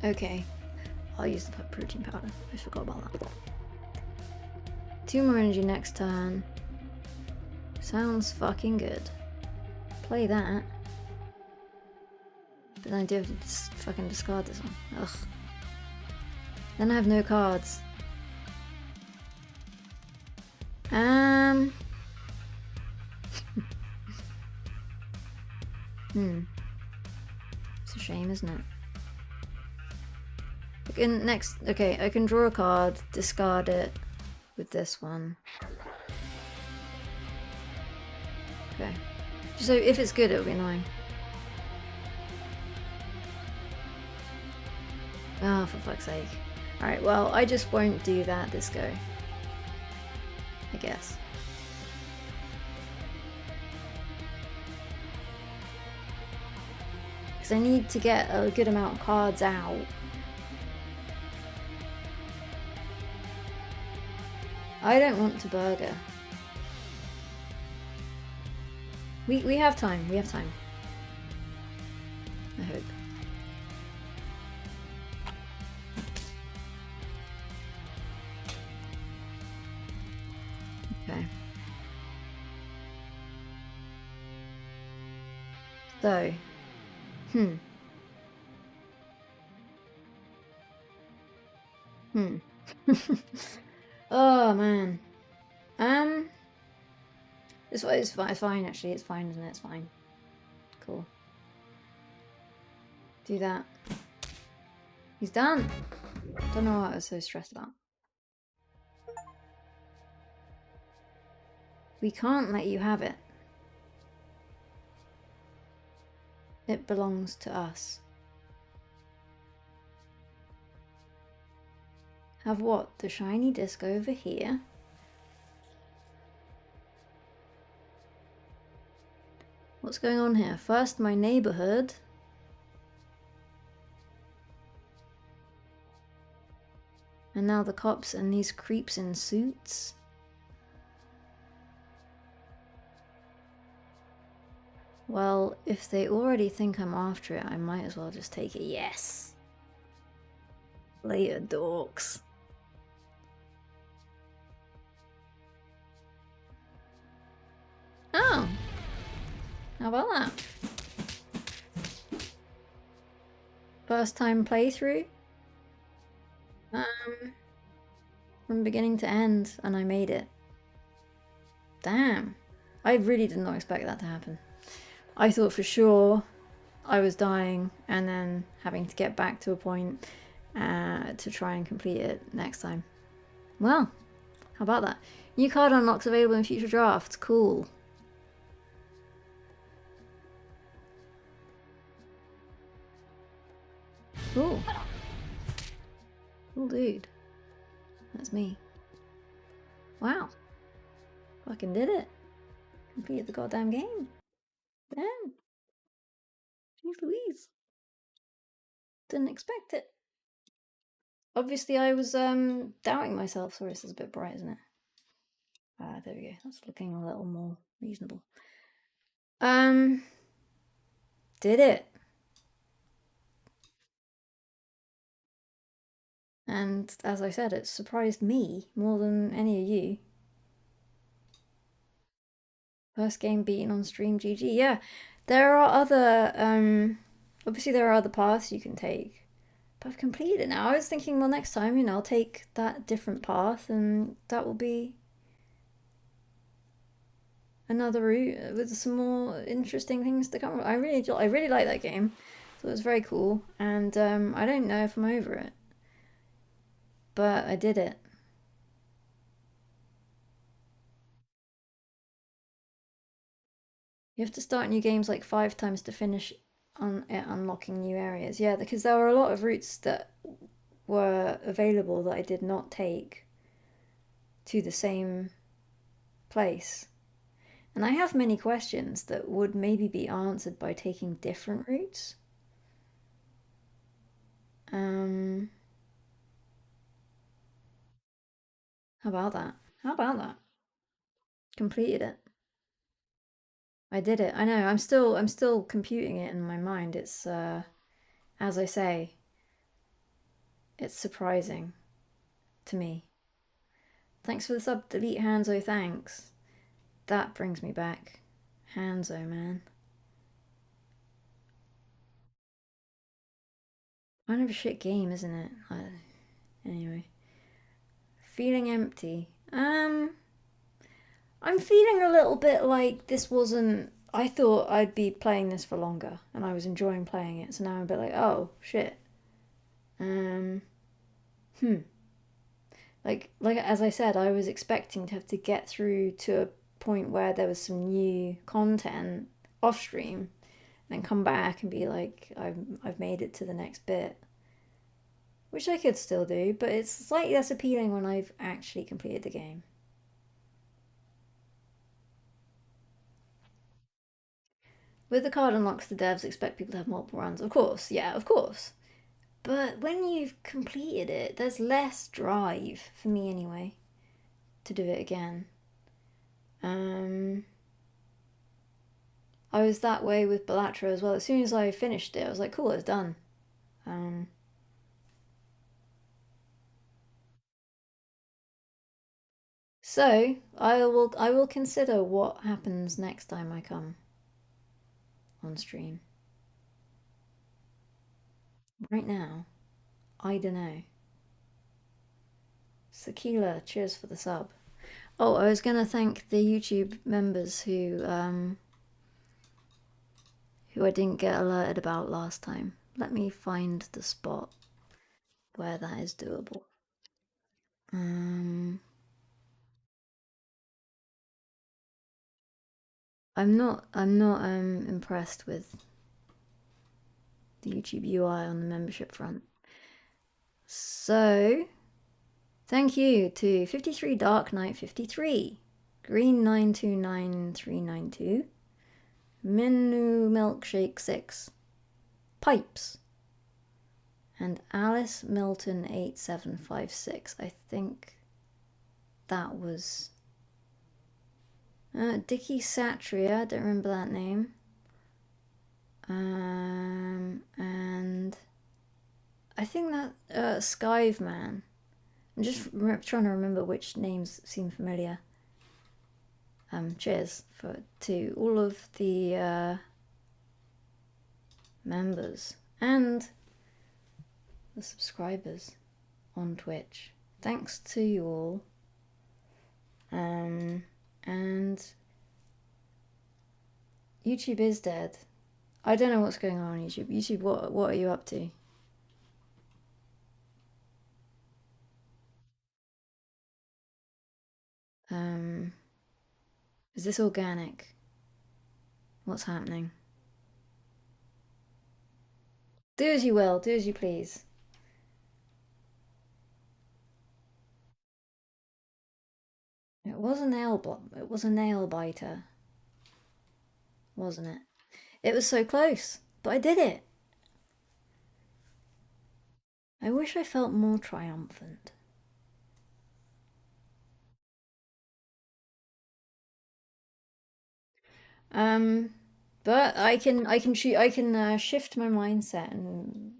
Okay. I'll use the protein powder. I forgot about that. 2 more energy next turn. Sounds fucking good. Play that. But then I do have to fucking discard this one. Ugh. Then I have no cards. It's a shame, isn't it? Okay, I can draw a card, discard it with this one. Okay. So if it's good, it'll be annoying. Oh, for fuck's sake. Alright, well, I just won't do that this go. I guess. Because I need to get a good amount of cards out. I don't want to burger. We have time, we have time. I hope. Okay. So, oh man. It's fine actually, it's fine, isn't it? It's fine. Cool. Do that. He's done! Don't know what I was so stressed about. We can't let you have it. It belongs to us. Have what? The shiny disc over here? What's going on here? First my neighborhood. And now the cops and these creeps in suits. Well, if they already think I'm after it, I might as well just take it. Yes! Later, dorks. Oh! How about that? First time playthrough? From beginning to end, and I made it. Damn. I really did not expect that to happen. I thought for sure I was dying and then having to get back to a point to try and complete it next time. Well, how about that? New card unlocks available in future drafts. Cool. Cool. Cool dude. That's me. Wow. Fucking did it. Completed the goddamn game. Damn. Jeez Louise. Didn't expect it. Obviously I was doubting myself. Sorry, this is a bit bright, isn't it? There we go. That's looking a little more reasonable. Did it. And as I said, it surprised me more than any of you. First game beaten on stream, GG. Yeah, there are other, obviously there are other paths you can take. But I've completed it now. I was thinking, well, next time, you know, I'll take that different path and that will be another route with some more interesting things to come. I really like that game. So it was very cool, and I don't know if I'm over it, but I did it. You have to start new games like 5 times to finish on it unlocking new areas. Yeah, because there were a lot of routes that were available that I did not take to the same place. And I have many questions that would maybe be answered by taking different routes. Um, how about that? How about that? Completed it. I did it. I know. I'm still computing it in my mind. It's as I say, it's surprising to me. Thanks for the sub, delete Hanzo. Thanks. That brings me back. Hanzo, man. Kind of a shit game, isn't it? Anyway, feeling empty. I'm feeling a little bit like this wasn't. I thought I'd be playing this for longer, and I was enjoying playing it. So now I'm a bit like, oh shit. Um, hmm. Like as I said, I was expecting to have to get through to a point where there was some new content off stream, and then come back and be like, I've made it to the next bit, which I could still do, but it's slightly less appealing when I've actually completed the game. With the card unlocks, the devs expect people to have multiple runs. Of course, yeah, of course. But when you've completed it, there's less drive, for me anyway, to do it again. Um, I was that way with Balatro as well. As soon as I finished it, I was like, cool, it's done. Um, so I will consider what happens next time I come on stream. Right now, I don't know. Sakila, cheers for the sub. Oh, I was gonna thank the YouTube members who I didn't get alerted about last time. Let me find the spot where that is doable. Um, I'm not impressed with the YouTube UI on the membership front. So, thank you to 53 Dark Knight 53, Green 929392, Menu Milkshake 6, Pipes, and Alice Milton 8756. I think that was Dicky Satria. I don't remember that name. And I think that Skive Man. I'm just trying to remember which names seem familiar. Cheers to all of the members and the subscribers on Twitch. Thanks to you all. And YouTube is dead. I don't know what's going on YouTube. YouTube, what are you up to? Is this organic? What's happening? Do as you will. Do as you please. It was a it was a nail biter, wasn't it? It was so close, but I did it. I wish I felt more triumphant. Um, but I can shift my mindset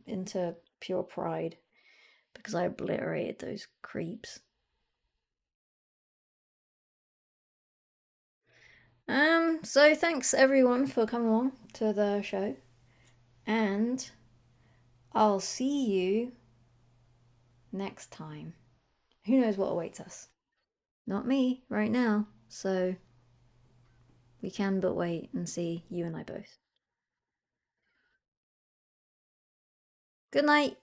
into pure pride because I obliterated those creeps. So thanks everyone for coming along to the show, and I'll see you next time. Who knows what awaits us? Not me right now. So We can but wait and see, you and I both. Good night!